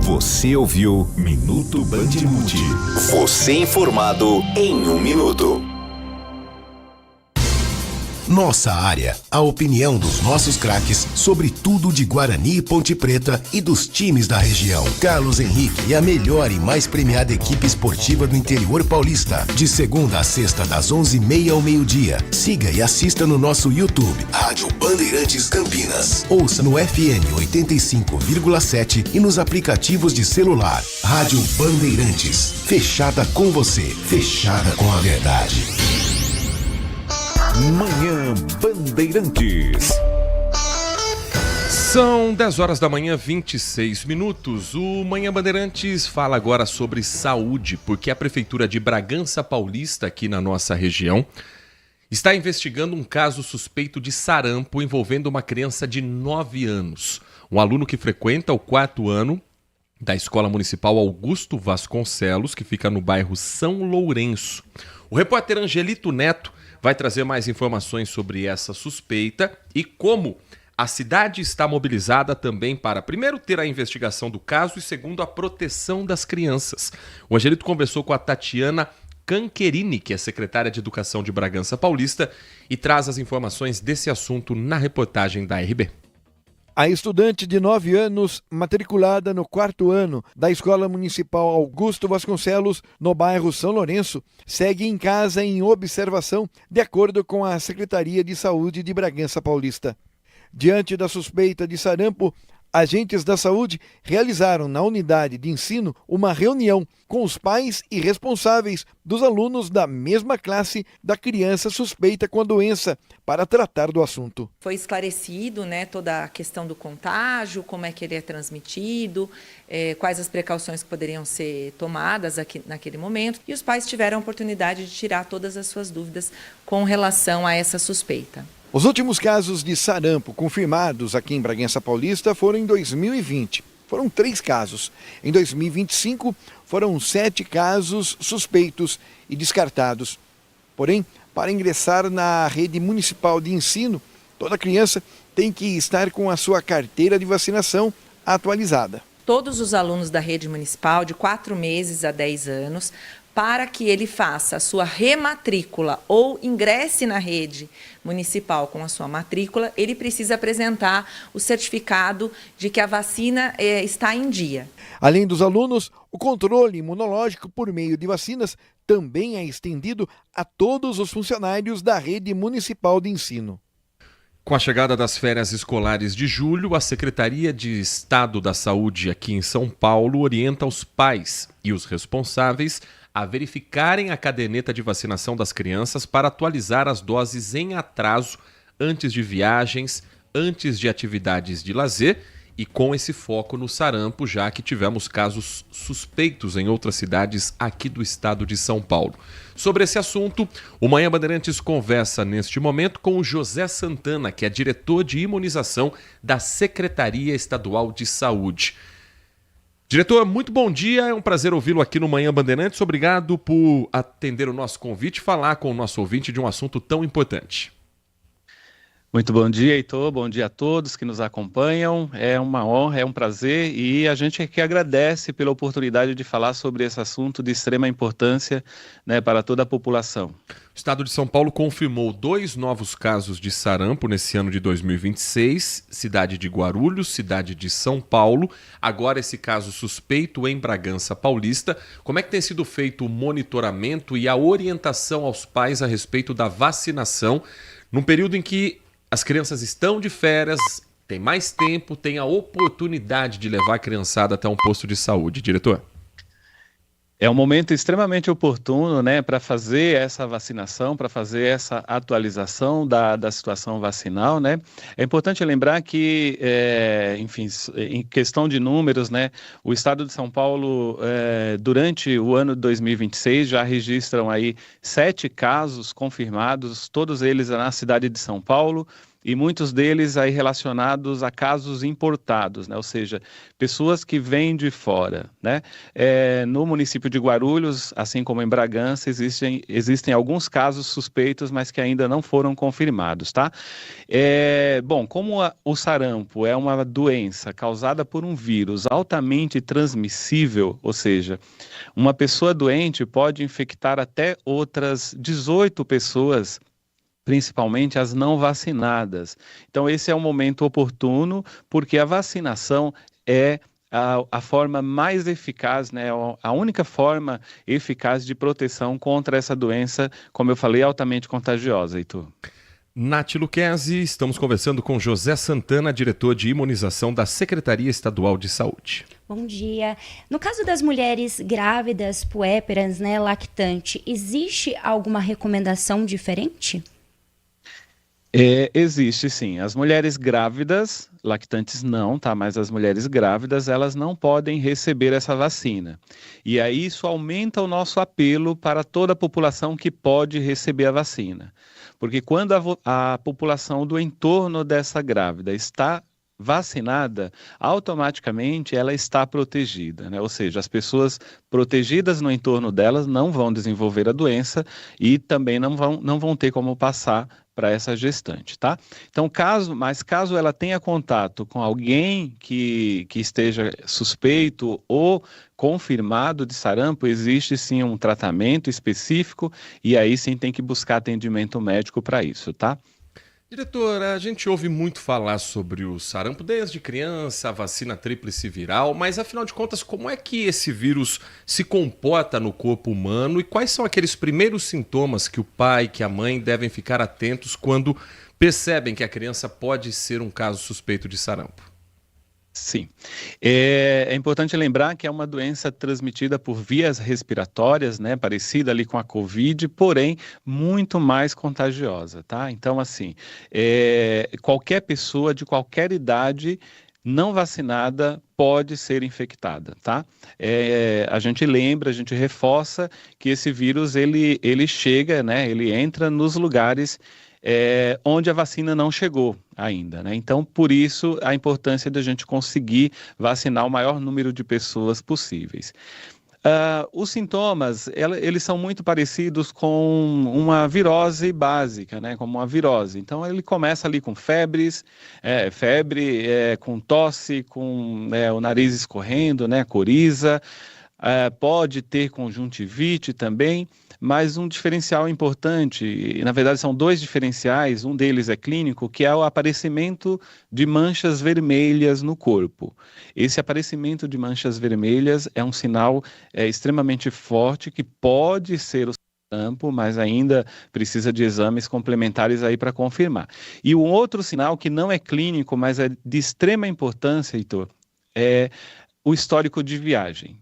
Você ouviu Minuto Bandmulti. Você informado em 1 minuto. Nossa área, a opinião dos nossos craques sobre tudo de Guarani e Ponte Preta e dos times da região. Carlos Henrique e a melhor e mais premiada equipe esportiva do interior paulista. De segunda a sexta, das 11h30 ao meio-dia. Siga e assista no nosso YouTube, Rádio Bandeirantes Campinas. Ouça no FM 85,7 e nos aplicativos de celular. Rádio Bandeirantes. Fechada com você, fechada com a verdade. Manhã Bandeirantes. São 10 horas da manhã, 26 minutos. O Manhã Bandeirantes fala agora sobre saúde, porque a Prefeitura de Bragança Paulista, aqui na nossa região, está investigando um caso suspeito de sarampo envolvendo uma criança de 9 anos. Um aluno que frequenta o 4º ano da Escola Municipal Augusto Vasconcelos, que fica no bairro São Lourenço. O repórter Angelito Neto vai trazer mais informações sobre essa suspeita e como a cidade está mobilizada também para, primeiro, ter a investigação do caso e, segundo, a proteção das crianças. O Angelito conversou com a Tatiana Canquerini, que é secretária de Educação de Bragança Paulista, e traz as informações desse assunto na reportagem da RB. A estudante de 9 anos, matriculada no 4º ano da Escola Municipal Augusto Vasconcelos, no bairro São Lourenço, segue em casa em observação, de acordo com a Secretaria de Saúde de Bragança Paulista. Diante da suspeita de sarampo, agentes da saúde realizaram na unidade de ensino uma reunião com os pais e responsáveis dos alunos da mesma classe da criança suspeita com a doença para tratar do assunto. Foi esclarecido, toda a questão do contágio, como é que ele é transmitido, quais as precauções que poderiam ser tomadas naquele momento, e os pais tiveram a oportunidade de tirar todas as suas dúvidas com relação a essa suspeita. Os últimos casos de sarampo confirmados aqui em Bragança Paulista foram em 2020. Foram 3 casos. Em 2025, foram 7 casos suspeitos e descartados. Porém, para ingressar na rede municipal de ensino, toda criança tem que estar com a sua carteira de vacinação atualizada. Todos os alunos da rede municipal, de 4 meses a 10 anos, para que ele faça a sua rematrícula ou ingresse na rede municipal com a sua matrícula, ele precisa apresentar o certificado de que a vacina está em dia. Além dos alunos, o controle imunológico por meio de vacinas também é estendido a todos os funcionários da rede municipal de ensino. Com a chegada das férias escolares de julho, a Secretaria de Estado da Saúde aqui em São Paulo orienta os pais e os responsáveis a verificarem a caderneta de vacinação das crianças para atualizar as doses em atraso antes de viagens, antes de atividades de lazer e com esse foco no sarampo, já que tivemos casos suspeitos em outras cidades aqui do estado de São Paulo. Sobre esse assunto, o Manhã Bandeirantes conversa neste momento com o José Santana, que é diretor de imunização da Secretaria Estadual de Saúde. Diretor, muito bom dia, é um prazer ouvi-lo aqui no Manhã Bandeirantes. Obrigado por atender o nosso convite e falar com o nosso ouvinte de um assunto tão importante. Muito bom dia, Heitor, bom dia a todos que nos acompanham. É uma honra, é um prazer e a gente aqui agradece pela oportunidade de falar sobre esse assunto de extrema importância, para toda a população. O estado de São Paulo confirmou 2 novos casos de sarampo nesse ano de 2026, cidade de Guarulhos, cidade de São Paulo. Agora esse caso suspeito em Bragança Paulista. Como é que tem sido feito o monitoramento e a orientação aos pais a respeito da vacinação, num período em que as crianças estão de férias, tem mais tempo, tem a oportunidade de levar a criançada até um posto de saúde, diretor? É um momento extremamente oportuno, né, para fazer essa vacinação, para fazer essa atualização da situação vacinal, né? É importante lembrar que, enfim, em questão de números, né, o estado de São Paulo, durante o ano de 2026, já registram aí 7 casos confirmados, todos eles na cidade de São Paulo, e muitos deles aí relacionados a casos importados, né? Ou seja, pessoas que vêm de fora, né? No município de Guarulhos, assim como em Bragança, existem alguns casos suspeitos, mas que ainda não foram confirmados, tá? Bom, como o sarampo é uma doença causada por um vírus altamente transmissível, ou seja, uma pessoa doente pode infectar até outras 18 pessoas, principalmente as não vacinadas. Então, esse é um momento oportuno, porque a vacinação é a forma mais eficaz, né, a única forma eficaz de proteção contra essa doença, como eu falei, altamente contagiosa, Heitor. Nath Luquezzi, estamos conversando com José Santana, diretor de imunização da Secretaria Estadual de Saúde. Bom dia. No caso das mulheres grávidas, puérperas, né, lactante, existe alguma recomendação diferente? Existe sim. As mulheres grávidas, lactantes não, tá? Mas as mulheres grávidas, elas não podem receber essa vacina. E aí isso aumenta o nosso apelo para toda a população que pode receber a vacina. Porque quando a população do entorno dessa grávida está vacinada, automaticamente ela está protegida, né? Ou seja, as pessoas protegidas no entorno delas não vão desenvolver a doença e também não vão ter como passar para essa gestante, tá? Então, caso ela tenha contato com alguém que esteja suspeito ou confirmado de sarampo, existe sim um tratamento específico e aí sim tem que buscar atendimento médico para isso, tá? Diretor, a gente ouve muito falar sobre o sarampo desde criança, a vacina tríplice viral, mas afinal de contas, como é que esse vírus se comporta no corpo humano e quais são aqueles primeiros sintomas que o pai, que a mãe devem ficar atentos quando percebem que a criança pode ser um caso suspeito de sarampo? Sim. É importante lembrar que é uma doença transmitida por vias respiratórias, né, parecida ali com a Covid, porém muito mais contagiosa, tá? Então, assim, qualquer pessoa de qualquer idade não vacinada pode ser infectada, tá? A gente reforça que esse vírus, ele chega, né, ele entra nos lugares onde a vacina não chegou ainda, né? Então, por isso, a importância da gente conseguir vacinar o maior número de pessoas possíveis. Os sintomas, eles são muito parecidos com uma virose básica, né? Como uma virose. Então, ele começa ali com febre, com tosse, com o nariz escorrendo, né? Coriza, pode ter conjuntivite também. Mas um diferencial importante, na verdade são 2 diferenciais, um deles é clínico, que é o aparecimento de manchas vermelhas no corpo. Esse aparecimento de manchas vermelhas é um sinal extremamente forte que pode ser o sarampo, mas ainda precisa de exames complementares aí para confirmar. E um outro sinal que não é clínico, mas é de extrema importância, Heitor, é o histórico de viagem.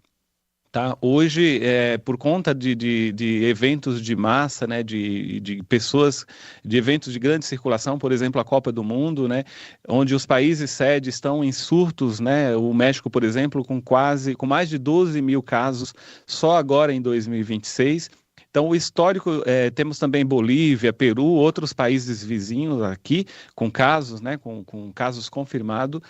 Tá? Hoje, por conta de eventos de massa, né, de pessoas, de eventos de grande circulação, por exemplo, a Copa do Mundo, né, onde os países sede estão em surtos, né, o México, por exemplo, com mais de 12 mil casos só agora em 2026. Então, o histórico, temos também Bolívia, Peru, outros países vizinhos aqui com casos, né, com casos confirmados.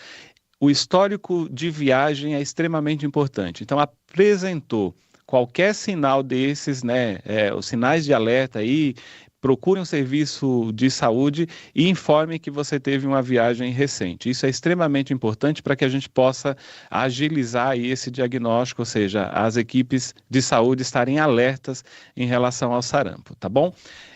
O histórico de viagem é extremamente importante. Então, apresentou qualquer sinal desses, né, os sinais de alerta aí, procure um serviço de saúde e informe que você teve uma viagem recente. Isso é extremamente importante para que a gente possa agilizar aí esse diagnóstico, ou seja, as equipes de saúde estarem alertas em relação ao sarampo, tá bom?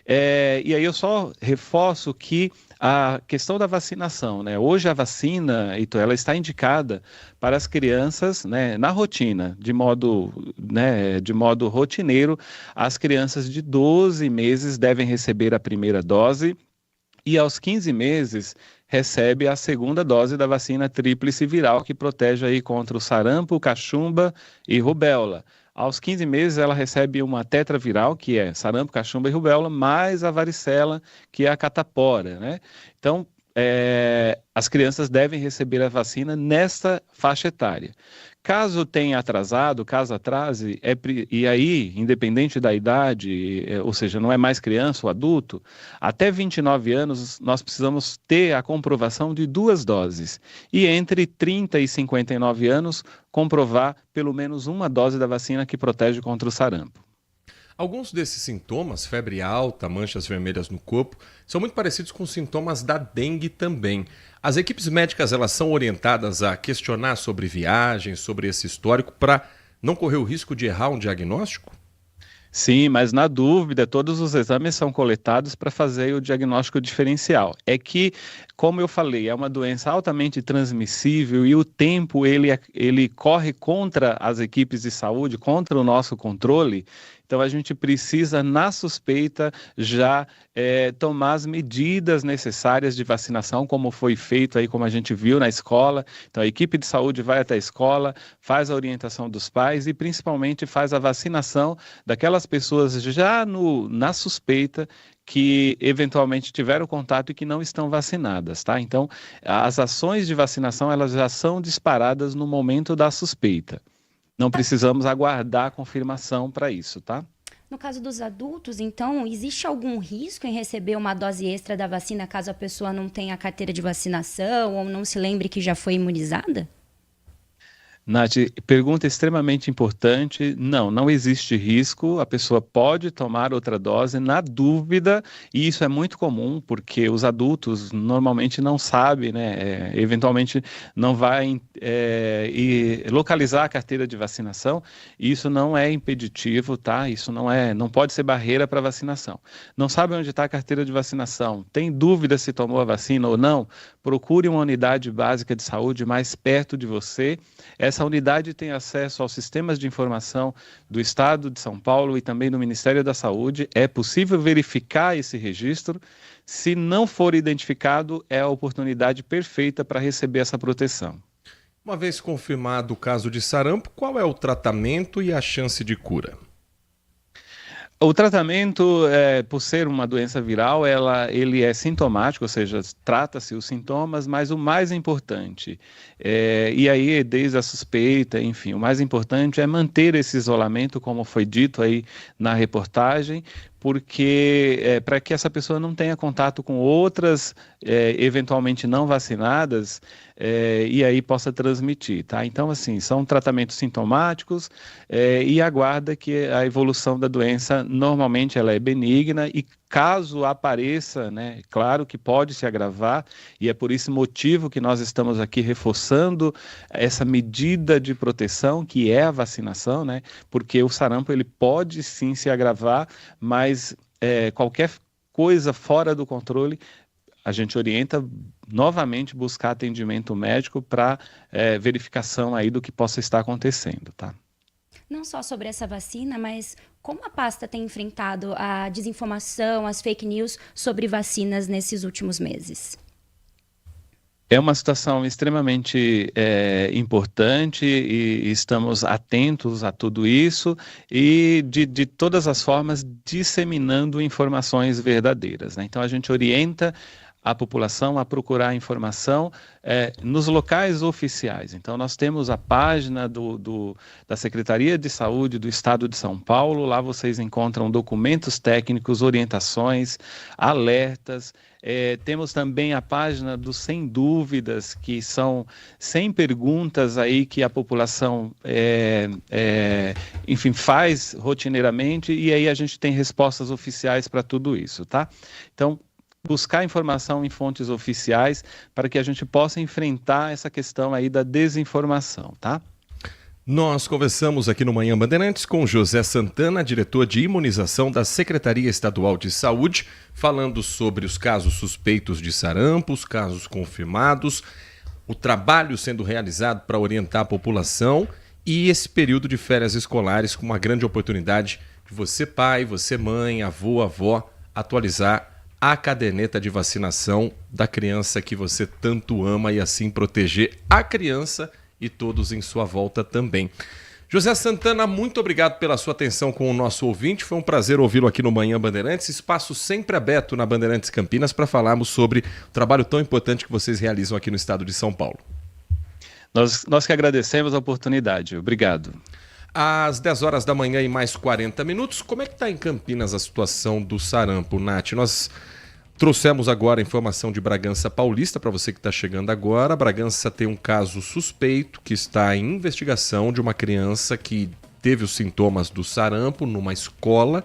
E aí eu só reforço que a questão da vacinação, né? Hoje a vacina, Heitor, ela está indicada para as crianças, né, na rotina, de modo rotineiro. As crianças de 12 meses devem receber a primeira dose e aos 15 meses recebe a segunda dose da vacina tríplice viral, que protege aí contra o sarampo, cachumba e rubéola. Aos 15 meses, ela recebe uma tetraviral, que é sarampo, cachumba e rubéola, mais a varicela, que é a catapora, né? Então, as crianças devem receber a vacina nesta faixa etária. Caso tenha atrasado, caso atrase, e aí, independente da idade, ou seja, não é mais criança ou adulto, até 29 anos nós precisamos ter a comprovação de 2 doses. E entre 30 e 59 anos, comprovar pelo menos uma dose da vacina que protege contra o sarampo. Alguns desses sintomas, febre alta, manchas vermelhas no corpo, são muito parecidos com os sintomas da dengue também. As equipes médicas elas são orientadas a questionar sobre viagens, sobre esse histórico, para não correr o risco de errar um diagnóstico? Sim, mas na dúvida, todos os exames são coletados para fazer o diagnóstico diferencial. É que, como eu falei, é uma doença altamente transmissível e o tempo ele corre contra as equipes de saúde, contra o nosso controle. Então, a gente precisa, na suspeita, já tomar as medidas necessárias de vacinação, como foi feito aí, como a gente viu na escola. Então, a equipe de saúde vai até a escola, faz a orientação dos pais e, principalmente, faz a vacinação daquelas pessoas já na suspeita que eventualmente tiveram contato e que não estão vacinadas, tá? Então, as ações de vacinação, elas já são disparadas no momento da suspeita. Não precisamos aguardar a confirmação para isso, tá? No caso dos adultos, então, existe algum risco em receber uma dose extra da vacina caso a pessoa não tenha a carteira de vacinação ou não se lembre que já foi imunizada? Nath, pergunta extremamente importante. Não existe risco, a pessoa pode tomar outra dose na dúvida, e isso é muito comum, porque os adultos normalmente não sabem, né? Eventualmente não vai localizar a carteira de vacinação, e isso não é impeditivo, tá? Isso não pode ser barreira para vacinação. Não sabe onde está a carteira de vacinação, tem dúvida se tomou a vacina ou não, procure uma unidade básica de saúde mais perto de você. Essa unidade tem acesso aos sistemas de informação do Estado de São Paulo e também do Ministério da Saúde. É possível verificar esse registro. Se não for identificado, é a oportunidade perfeita para receber essa proteção. Uma vez confirmado o caso de sarampo, qual é o tratamento e a chance de cura? O tratamento, por ser uma doença viral, ele é sintomático, ou seja, trata-se os sintomas, mas o mais importante, e aí desde a suspeita, enfim, o mais importante é manter esse isolamento, como foi dito aí na reportagem, porque para que essa pessoa não tenha contato com outras eventualmente não vacinadas e aí possa transmitir, tá? Então, assim, são tratamentos sintomáticos e aguarda que a evolução da doença, normalmente ela é benigna e caso apareça, né, claro que pode se agravar e é por esse motivo que nós estamos aqui reforçando essa medida de proteção que é a vacinação, né, porque o sarampo ele pode sim se agravar, mas qualquer coisa fora do controle, a gente orienta novamente buscar atendimento médico para verificação aí do que possa estar acontecendo, tá? Não só sobre essa vacina, mas como a pasta tem enfrentado a desinformação, as fake news sobre vacinas nesses últimos meses? É uma situação extremamente importante e estamos atentos a tudo isso e de todas as formas disseminando informações verdadeiras, né? Então a gente orienta a população a procurar informação nos locais oficiais. Então, nós temos a página da Secretaria de Saúde do Estado de São Paulo. Lá vocês encontram documentos técnicos, orientações, alertas. Temos também a página do Sem Dúvidas, que são 100 perguntas aí que a população, enfim, faz rotineiramente e aí a gente tem respostas oficiais para tudo isso, tá? Então, buscar informação em fontes oficiais para que a gente possa enfrentar essa questão aí da desinformação, tá? Nós conversamos aqui no Manhã Bandeirantes com José Santana, diretor de imunização da Secretaria Estadual de Saúde, falando sobre os casos suspeitos de sarampo, os casos confirmados, o trabalho sendo realizado para orientar a população e esse período de férias escolares com uma grande oportunidade de você pai, você mãe, avô, avó, atualizar a caderneta de vacinação da criança que você tanto ama e assim proteger a criança e todos em sua volta também. José Santana, muito obrigado pela sua atenção com o nosso ouvinte. Foi um prazer ouvi-lo aqui no Manhã Bandeirantes. Espaço sempre aberto na Bandeirantes Campinas para falarmos sobre o trabalho tão importante que vocês realizam aqui no estado de São Paulo. Nós que agradecemos a oportunidade. Obrigado. Às 10 horas da manhã e mais 40 minutos, como é que está em Campinas a situação do sarampo, Nath? Nós trouxemos agora a informação de Bragança Paulista, para você que está chegando agora. Bragança tem um caso suspeito que está em investigação de uma criança que teve os sintomas do sarampo numa escola.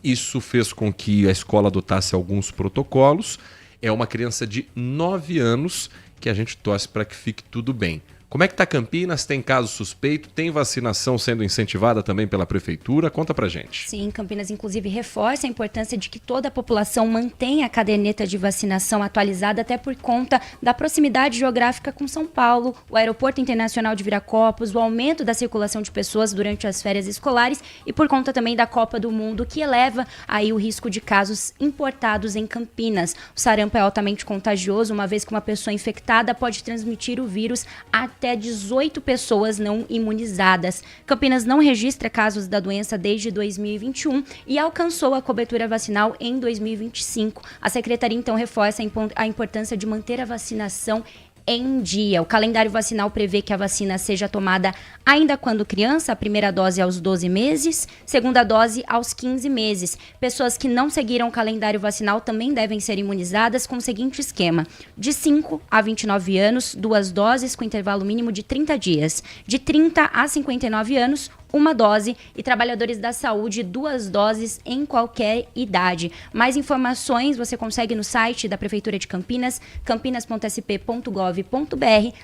Isso fez com que a escola adotasse alguns protocolos. É uma criança de 9 anos que a gente torce para que fique tudo bem. Como é que está Campinas? Tem caso suspeito? Tem vacinação sendo incentivada também pela Prefeitura? Conta pra gente. Sim, Campinas inclusive reforça a importância de que toda a população mantenha a caderneta de vacinação atualizada, até por conta da proximidade geográfica com São Paulo, o Aeroporto Internacional de Viracopos, o aumento da circulação de pessoas durante as férias escolares e por conta também da Copa do Mundo, que eleva aí o risco de casos importados em Campinas. O sarampo é altamente contagioso, uma vez que uma pessoa infectada pode transmitir o vírus até 18 pessoas não imunizadas. Campinas não registra casos da doença desde 2021 e alcançou a cobertura vacinal em 2025. A secretaria então reforça a importância de manter a vacinação em dia. O calendário vacinal prevê que a vacina seja tomada ainda quando criança, a primeira dose aos 12 meses, segunda dose aos 15 meses. Pessoas que não seguiram o calendário vacinal também devem ser imunizadas com o seguinte esquema: de 5 a 29 anos, 2 doses com intervalo mínimo de 30 dias. De 30 a 59 anos, 1 dose, e trabalhadores da saúde 2 doses em qualquer idade. Mais informações você consegue no site da Prefeitura de Campinas, campinas.sp.gov.br,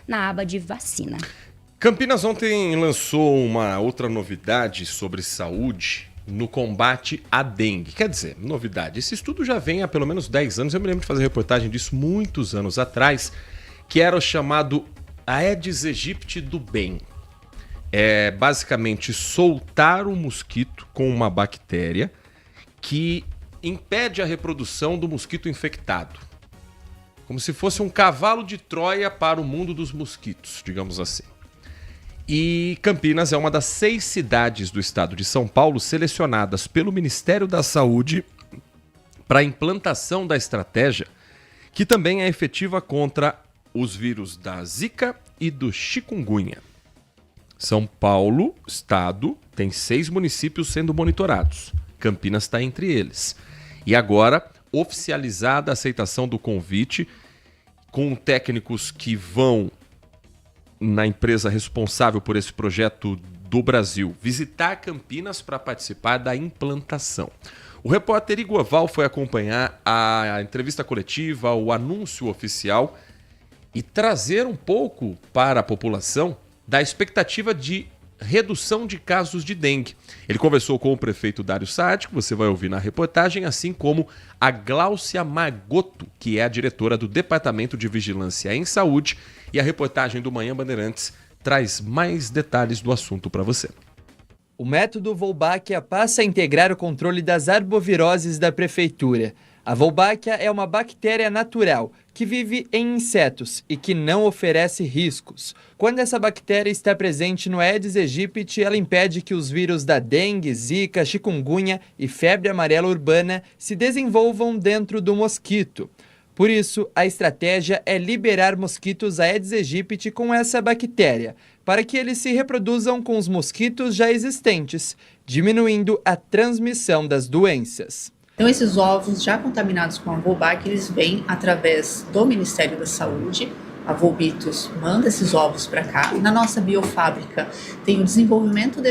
na aba de vacina. Campinas ontem lançou uma outra novidade sobre saúde no combate à dengue. Quer dizer, novidade, esse estudo já vem há pelo menos 10 anos, eu me lembro de fazer reportagem disso muitos anos atrás, que era o chamado Aedes aegypti do bem. É basicamente soltar o mosquito com uma bactéria que impede a reprodução do mosquito infectado. Como se fosse um cavalo de Troia para o mundo dos mosquitos, digamos assim. E Campinas é uma das 6 cidades do estado de São Paulo selecionadas pelo Ministério da Saúde para a implantação da estratégia, que também é efetiva contra os vírus da Zika e do chikungunya. São Paulo, estado, tem 6 municípios sendo monitorados. Campinas está entre eles. E agora, oficializada a aceitação do convite, com técnicos que vão na empresa responsável por esse projeto do Brasil visitar Campinas para participar da implantação. O repórter Igor Val foi acompanhar a entrevista coletiva, o anúncio oficial e trazer um pouco para a população da expectativa de redução de casos de dengue. Ele conversou com o prefeito Dário Saad, que você vai ouvir na reportagem, assim como a Gláucia Magotto, que é a diretora do Departamento de Vigilância em Saúde, e a reportagem do Manhã Bandeirantes traz mais detalhes do assunto para você. O método Wolbachia passa a integrar o controle das arboviroses da prefeitura. A Wolbachia é uma bactéria natural que vive em insetos e que não oferece riscos. Quando essa bactéria está presente no Aedes aegypti, ela impede que os vírus da dengue, zika, chikungunya e febre amarela urbana se desenvolvam dentro do mosquito. Por isso, a estratégia é liberar mosquitos Aedes aegypti com essa bactéria, para que eles se reproduzam com os mosquitos já existentes, diminuindo a transmissão das doenças. Então, esses ovos já contaminados com a Wolbachia, eles vêm através do Ministério da Saúde. A Volbitos manda esses ovos para cá. Na nossa biofábrica tem o desenvolvimento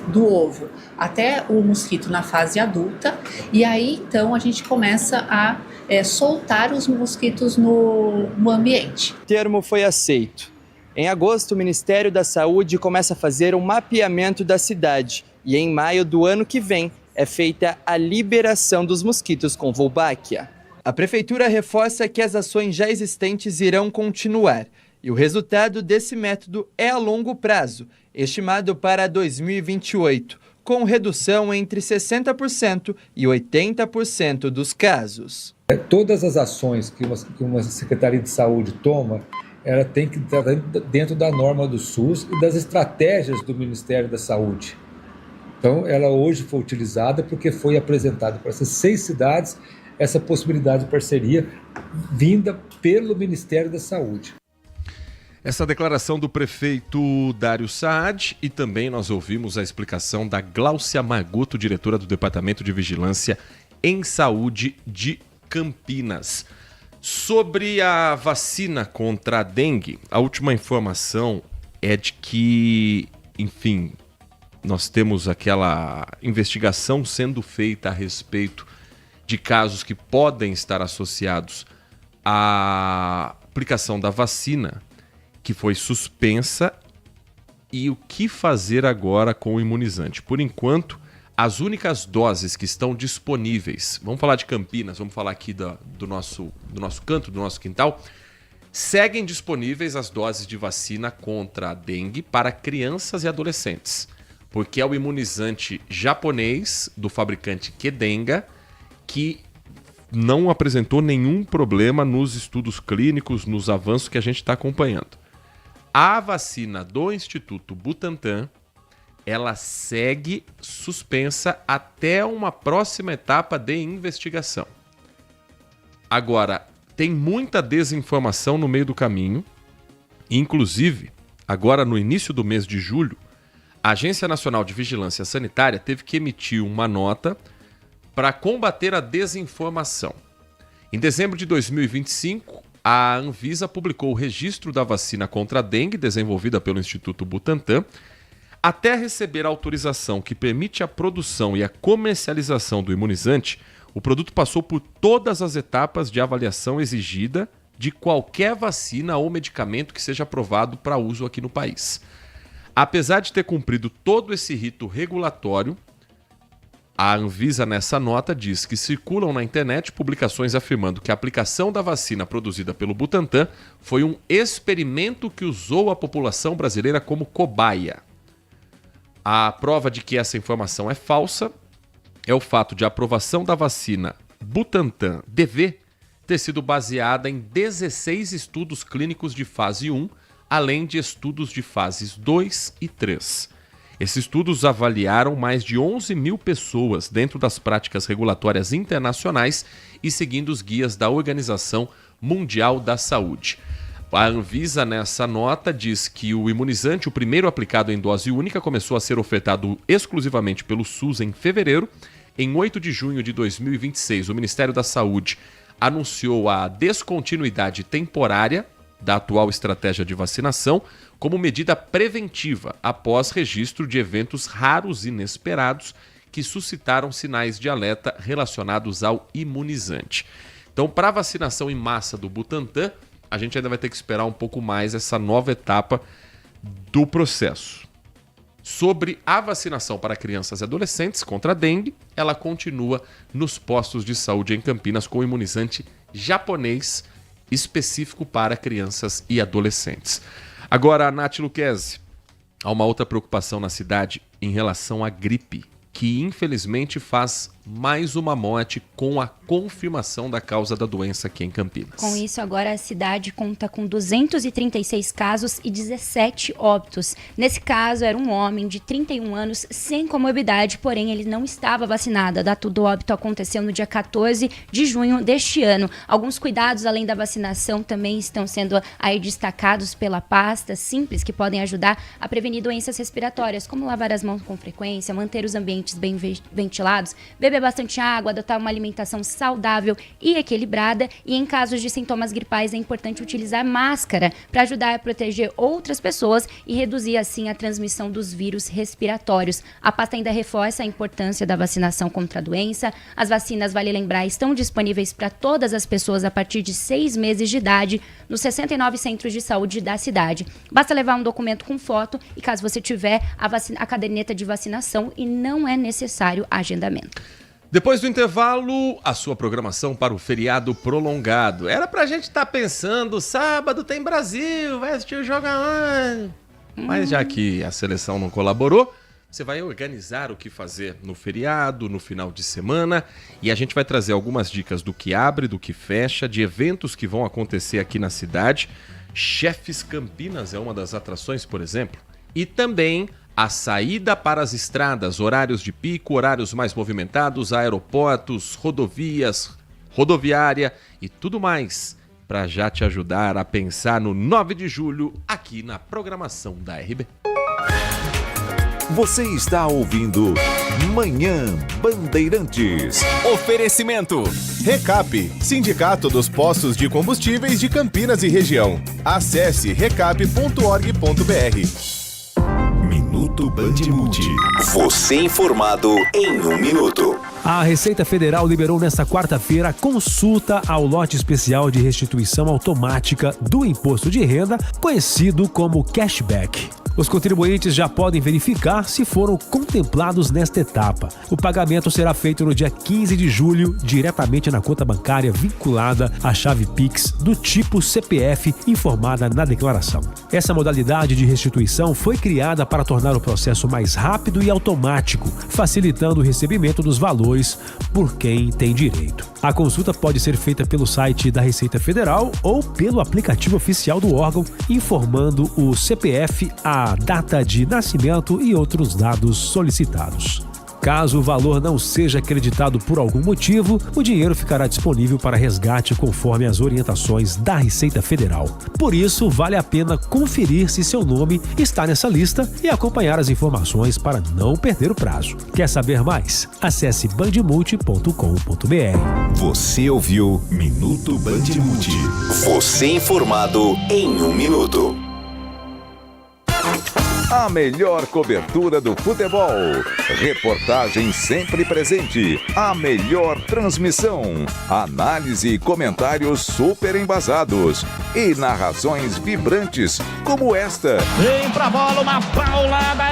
do ovo até o mosquito na fase adulta. E aí, então, a gente começa a soltar os mosquitos no ambiente. O termo foi aceito. Em agosto, o Ministério da Saúde começa a fazer um mapeamento da cidade. E em maio do ano que vem, é feita a liberação dos mosquitos com Wolbachia. A prefeitura reforça que as ações já existentes irão continuar e o resultado desse método é a longo prazo, estimado para 2028, com redução entre 60% e 80% dos casos. Todas as ações que uma Secretaria de Saúde toma, ela tem que estar dentro da norma do SUS e das estratégias do Ministério da Saúde. Então, ela hoje foi utilizada porque foi apresentada para essas 6 cidades essa possibilidade de parceria vinda pelo Ministério da Saúde. Essa declaração do prefeito Dário Saad, e também nós ouvimos a explicação da Gláucia Maguto, diretora do Departamento de Vigilância em Saúde de Campinas. Sobre a vacina contra a dengue, a última informação é de que, enfim, nós temos aquela investigação sendo feita a respeito de casos que podem estar associados à aplicação da vacina, que foi suspensa, e o que fazer agora com o imunizante. Por enquanto, as únicas doses que estão disponíveis, vamos falar de Campinas, vamos falar aqui do nosso canto, do nosso quintal, seguem disponíveis as doses de vacina contra a dengue para crianças e adolescentes, porque é o imunizante japonês do fabricante Kedenga, que não apresentou nenhum problema nos estudos clínicos, nos avanços que a gente está acompanhando. A vacina do Instituto Butantan, ela segue suspensa até uma próxima etapa de investigação. Agora, tem muita desinformação no meio do caminho. Inclusive, agora no início do mês de julho, a Agência Nacional de Vigilância Sanitária teve que emitir uma nota para combater a desinformação. Em dezembro de 2025, a Anvisa publicou o registro da vacina contra a dengue, desenvolvida pelo Instituto Butantan. Até receber a autorização que permite a produção e a comercialização do imunizante, o produto passou por todas as etapas de avaliação exigida de qualquer vacina ou medicamento que seja aprovado para uso aqui no país. Apesar de ter cumprido todo esse rito regulatório, a Anvisa, nessa nota, diz que circulam na internet publicações afirmando que a aplicação da vacina produzida pelo Butantan foi um experimento que usou a população brasileira como cobaia. A prova de que essa informação é falsa é o fato de a aprovação da vacina Butantan DV ter sido baseada em 16 estudos clínicos de fase 1, além de estudos de fases 2 e 3. Esses estudos avaliaram mais de 11 mil pessoas dentro das práticas regulatórias internacionais e seguindo os guias da Organização Mundial da Saúde. A Anvisa, nessa nota, diz que o imunizante, o primeiro aplicado em dose única, começou a ser ofertado exclusivamente pelo SUS em fevereiro. Em 8 de junho de 2026, o Ministério da Saúde anunciou a descontinuidade temporária da atual estratégia de vacinação como medida preventiva após registro de eventos raros e inesperados que suscitaram sinais de alerta relacionados ao imunizante. Então, para a vacinação em massa do Butantan, a gente ainda vai ter que esperar um pouco mais essa nova etapa do processo. Sobre a vacinação para crianças e adolescentes contra a dengue, ela continua nos postos de saúde em Campinas com o imunizante japonês específico para crianças e adolescentes. Agora, Nath Luquezzi, há uma outra preocupação na cidade em relação à gripe, que infelizmente faz mais uma morte com a confirmação da causa da doença aqui em Campinas. Com isso, agora a cidade conta com 236 casos e 17 óbitos. Nesse caso, era um homem de 31 anos sem comorbidade, porém ele não estava vacinado. A data do óbito aconteceu no dia 14 de junho deste ano. Alguns cuidados, além da vacinação, também estão sendo aí destacados pela pasta, simples, que podem ajudar a prevenir doenças respiratórias, como lavar as mãos com frequência, manter os ambientes bem ventilados, beber bastante água, adotar uma alimentação saudável e equilibrada, e em casos de sintomas gripais é importante utilizar máscara para ajudar a proteger outras pessoas e reduzir assim a transmissão dos vírus respiratórios. A pasta ainda reforça a importância da vacinação contra a doença. As vacinas, vale lembrar, estão disponíveis para todas as pessoas a partir de 6 meses de idade nos 69 centros de saúde da cidade. Basta levar um documento com foto e, caso você tiver a caderneta de vacinação, e não é necessário agendamento. Depois do intervalo, a sua programação para o feriado prolongado. Era pra gente estar pensando, sábado tem Brasil, vai assistir o jogo aonde? Mas já que a seleção não colaborou, você vai organizar o que fazer no feriado, no final de semana, e a gente vai trazer algumas dicas do que abre, do que fecha, de eventos que vão acontecer aqui na cidade. Chefes Campinas é uma das atrações, por exemplo. E também a saída para as estradas, horários de pico, horários mais movimentados, aeroportos, rodovias, rodoviária e tudo mais, para já te ajudar a pensar no 9 de julho aqui na programação da RB. Você está ouvindo Manhã Bandeirantes. Oferecimento Recap, Sindicato dos Postos de Combustíveis de Campinas e Região. Acesse recap.org.br. Minuto Bandimulti. Você informado em 1 minuto. A Receita Federal liberou nesta quarta-feira a consulta ao lote especial de restituição automática do imposto de renda, conhecido como cashback. Os contribuintes já podem verificar se foram contemplados nesta etapa. O pagamento será feito no dia 15 de julho, diretamente na conta bancária vinculada à chave Pix do tipo CPF informada na declaração. Essa modalidade de restituição foi criada para tornar o processo mais rápido e automático, facilitando o recebimento dos valores por quem tem direito. A consulta pode ser feita pelo site da Receita Federal ou pelo aplicativo oficial do órgão, informando o CPF, a data de nascimento e outros dados solicitados. Caso o valor não seja acreditado por algum motivo, o dinheiro ficará disponível para resgate conforme as orientações da Receita Federal. Por isso, vale a pena conferir se seu nome está nessa lista e acompanhar as informações para não perder o prazo. Quer saber mais? Acesse bandimulti.com.br. Você ouviu Minuto Bandimulti. Você informado em 1 minuto. A melhor cobertura do futebol. Reportagem sempre presente. A melhor transmissão. Análise e comentários super embasados. E narrações vibrantes como esta. Vem pra bola, uma paulada.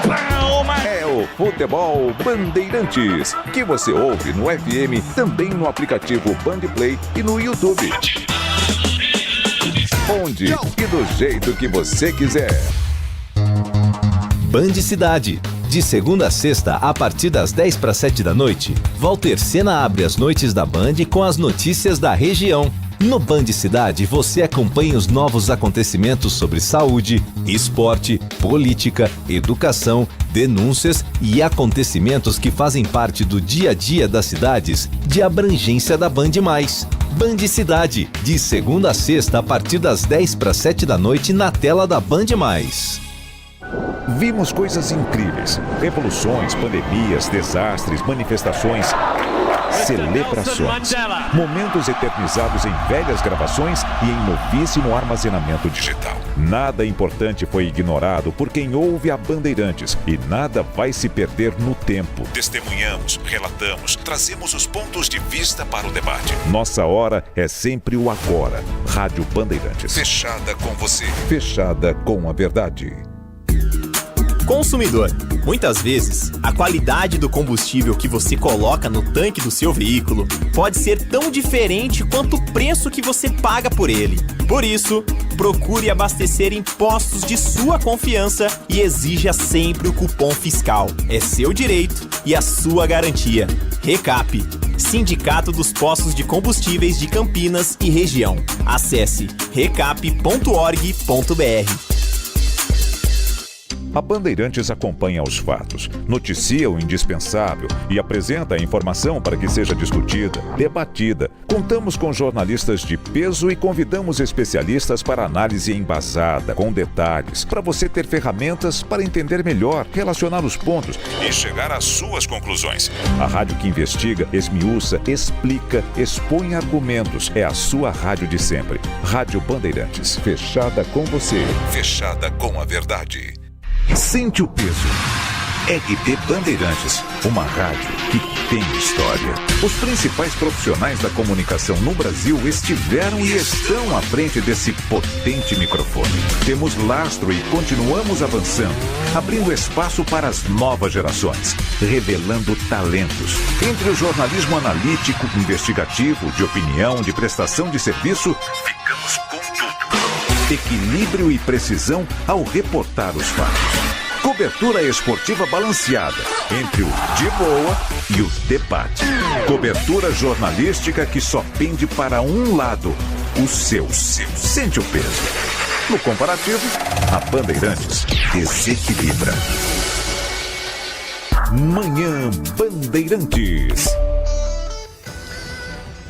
Palma. É o Futebol Bandeirantes, que você ouve no FM, também no aplicativo Bandplay e no YouTube. Onde e do jeito que você quiser. Band Cidade. De segunda a sexta, a partir das 6:50 da noite, Walter Sena abre as noites da Band com as notícias da região. No Band Cidade, você acompanha os novos acontecimentos sobre saúde, esporte, política, educação, denúncias e acontecimentos que fazem parte do dia a dia das cidades de abrangência da Band+. Band Cidade, de segunda a sexta, a partir das 6:50 da noite, na tela da Band+. Vimos coisas incríveis. Revoluções, pandemias, desastres, manifestações, celebrações. Momentos eternizados em velhas gravações e em novíssimo armazenamento digital. Nada importante foi ignorado por quem ouve a Bandeirantes e nada vai se perder no tempo. Testemunhamos, relatamos, trazemos os pontos de vista para o debate. Nossa hora é sempre o agora. Rádio Bandeirantes. Fechada com você. Fechada com a verdade. Consumidor. Muitas vezes, a qualidade do combustível que você coloca no tanque do seu veículo pode ser tão diferente quanto o preço que você paga por ele. Por isso, procure abastecer em postos de sua confiança e exija sempre o cupom fiscal. É seu direito e a sua garantia. Recap, Sindicato dos Postos de Combustíveis de Campinas e Região. Acesse recap.org.br. A Bandeirantes acompanha os fatos, noticia o indispensável e apresenta a informação para que seja discutida, debatida. Contamos com jornalistas de peso e convidamos especialistas para análise embasada, com detalhes, para você ter ferramentas para entender melhor, relacionar os pontos e chegar às suas conclusões. A rádio que investiga, esmiuça, explica, expõe argumentos. É a sua rádio de sempre. Rádio Bandeirantes, fechada com você, fechada com a verdade. Sente o peso. RB Bandeirantes, uma rádio que tem história. Os principais profissionais da comunicação no Brasil estiveram e estão à frente desse potente microfone. Temos lastro e continuamos avançando, abrindo espaço para as novas gerações, revelando talentos. Entre o jornalismo analítico, investigativo, de opinião, de prestação de serviço, ficamos com tudo. Equilíbrio e precisão ao reportar os fatos. Cobertura esportiva balanceada entre o de boa e o debate. Cobertura jornalística que só pende para um lado. O seu. Sente o peso. No comparativo, a Bandeirantes desequilibra. Manhã Bandeirantes.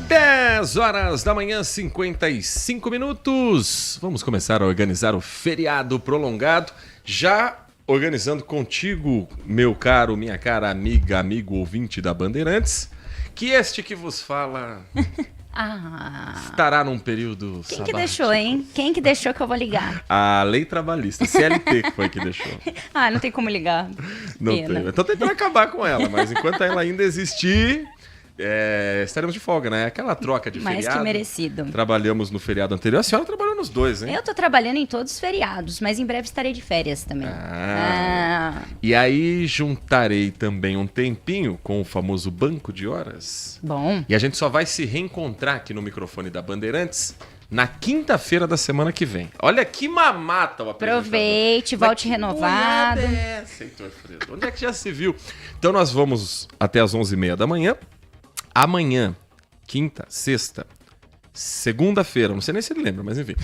10 horas da manhã, 55 minutos. Vamos começar a organizar o feriado prolongado. Já organizando contigo, meu caro, minha cara amiga, amigo ouvinte da Bandeirantes, que este que vos fala estará num período Quem sabático. que deixou, hein? Quem que deixou que eu vou ligar? A lei trabalhista, CLT que foi que deixou. Não tem como ligar. Não Pena. tem. Então tentando acabar com ela, mas enquanto ela ainda existir, estaremos de folga, né? Aquela troca de Mais feriado. que merecido. Trabalhamos no feriado anterior. A senhora trabalhou nos dois, hein? Eu tô trabalhando em todos os feriados, mas em breve estarei de férias também. E aí juntarei também um tempinho com o famoso banco de horas. Bom. E a gente só vai se reencontrar aqui no microfone da Bandeirantes na quinta-feira da semana que vem. Olha que mamata o apresentador. Aproveite, volte renovado. Heitor Fredo. Onde é que já se viu? Então nós vamos até as 11h30 da manhã. Amanhã, quinta, sexta, segunda-feira, não sei nem se ele lembra, mas enfim.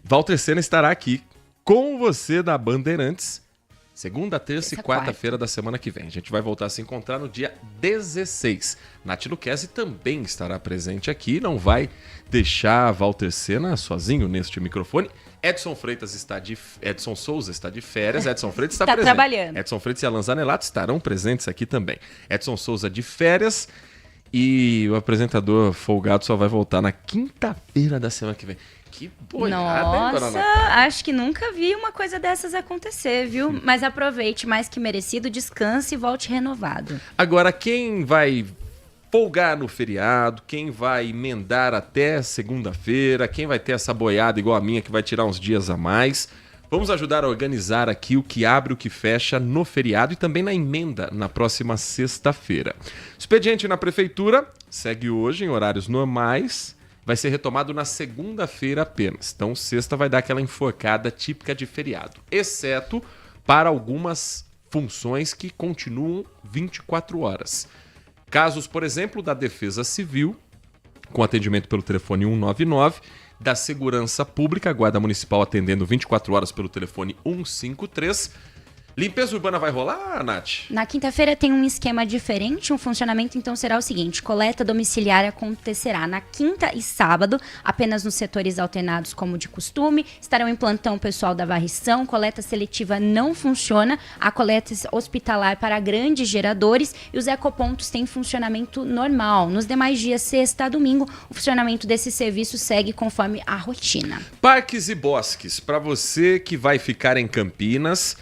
Walter Sena estará aqui com você da Bandeirantes, segunda, terça e quarta-feira da semana que vem. A gente vai voltar a se encontrar no dia 16. Nath Luquezzi também estará presente aqui, não vai deixar Walter Sena sozinho neste microfone. Edson Souza está de férias, Edson Freitas está presente. Trabalhando. Edson Freitas e Alan Zanelato estarão presentes aqui também. Edson Souza de férias. E o apresentador folgado só vai voltar na quinta-feira da semana que vem. Que boiada, hein, dona Nossa, Natália? acho que nunca vi uma coisa dessas acontecer, viu? Mas aproveite mais que merecido, descanse e volte renovado. Agora, quem vai folgar no feriado, quem vai emendar até segunda-feira, quem vai ter essa boiada igual a minha que vai tirar uns dias a mais... Vamos ajudar a organizar aqui o que abre e o que fecha no feriado e também na emenda na próxima sexta-feira. Expediente na Prefeitura segue hoje em horários normais, vai ser retomado na segunda-feira apenas. Então, sexta vai dar aquela enforcada típica de feriado, exceto para algumas funções que continuam 24 horas. Casos, por exemplo, da Defesa Civil, com atendimento pelo telefone 199, da Segurança Pública, Guarda Municipal atendendo 24 horas pelo telefone 153. Limpeza urbana vai rolar, Nath? Na quinta-feira tem um esquema diferente, um funcionamento então será o seguinte: coleta domiciliar acontecerá na quinta e sábado, apenas nos setores alternados como de costume, estarão em plantão o pessoal da varrição, coleta seletiva não funciona, a coleta hospitalar para grandes geradores e os ecopontos têm funcionamento normal. Nos demais dias, sexta a domingo, o funcionamento desse serviço segue conforme a rotina. Parques e bosques, para você que vai ficar em Campinas,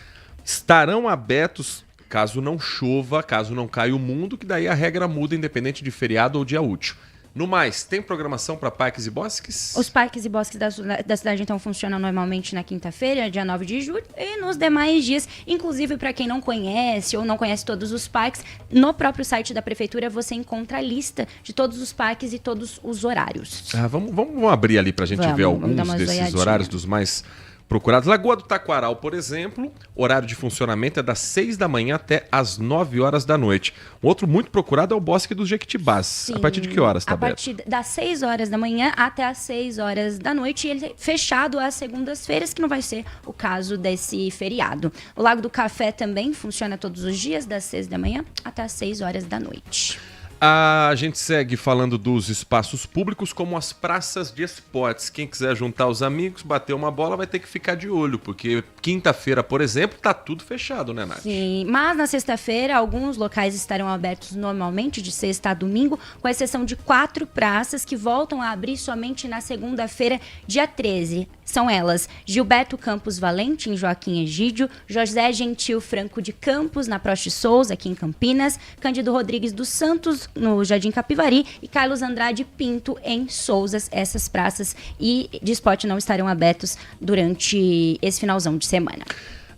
estarão abertos caso não chova, caso não caia o mundo, que daí a regra muda independente de feriado ou dia útil. No mais, tem programação para parques e bosques? Os parques e bosques da cidade então funcionam normalmente na quinta-feira, dia 9 de julho, e nos demais dias, inclusive para quem não conhece ou não conhece todos os parques, no próprio site da prefeitura você encontra a lista de todos os parques e todos os horários. Vamos abrir ali para a gente ver alguns desses olhadinha. horários dos mais procurados. Lagoa do Taquaral, por exemplo, horário de funcionamento é das 6 da manhã até as 9 horas da noite. Um outro muito procurado é o Bosque dos Jequitibás. Sim, a partir de que horas está aberto? A partir das 6 horas da manhã até as 6 horas da noite, e ele é fechado às segundas-feiras, que não vai ser o caso desse feriado. O Lago do Café também funciona todos os dias, das 6 da manhã até as 6 horas da noite. A gente segue falando dos espaços públicos, como as praças de esportes. Quem quiser juntar os amigos, bater uma bola, vai ter que ficar de olho, porque quinta-feira, por exemplo, tá tudo fechado, né, Nath? Sim, mas na sexta-feira, alguns locais estarão abertos normalmente de sexta a domingo, com exceção de 4 praças que voltam a abrir somente na segunda-feira, dia 13. São elas: Gilberto Campos Valente, em Joaquim Egídio, José Gentil Franco de Campos, na Proste Souza, aqui em Campinas, Cândido Rodrigues dos Santos, no Jardim Capivari, e Carlos Andrade Pinto, em Souzas. Essas praças e de esporte não estarão abertos durante esse finalzão de semana.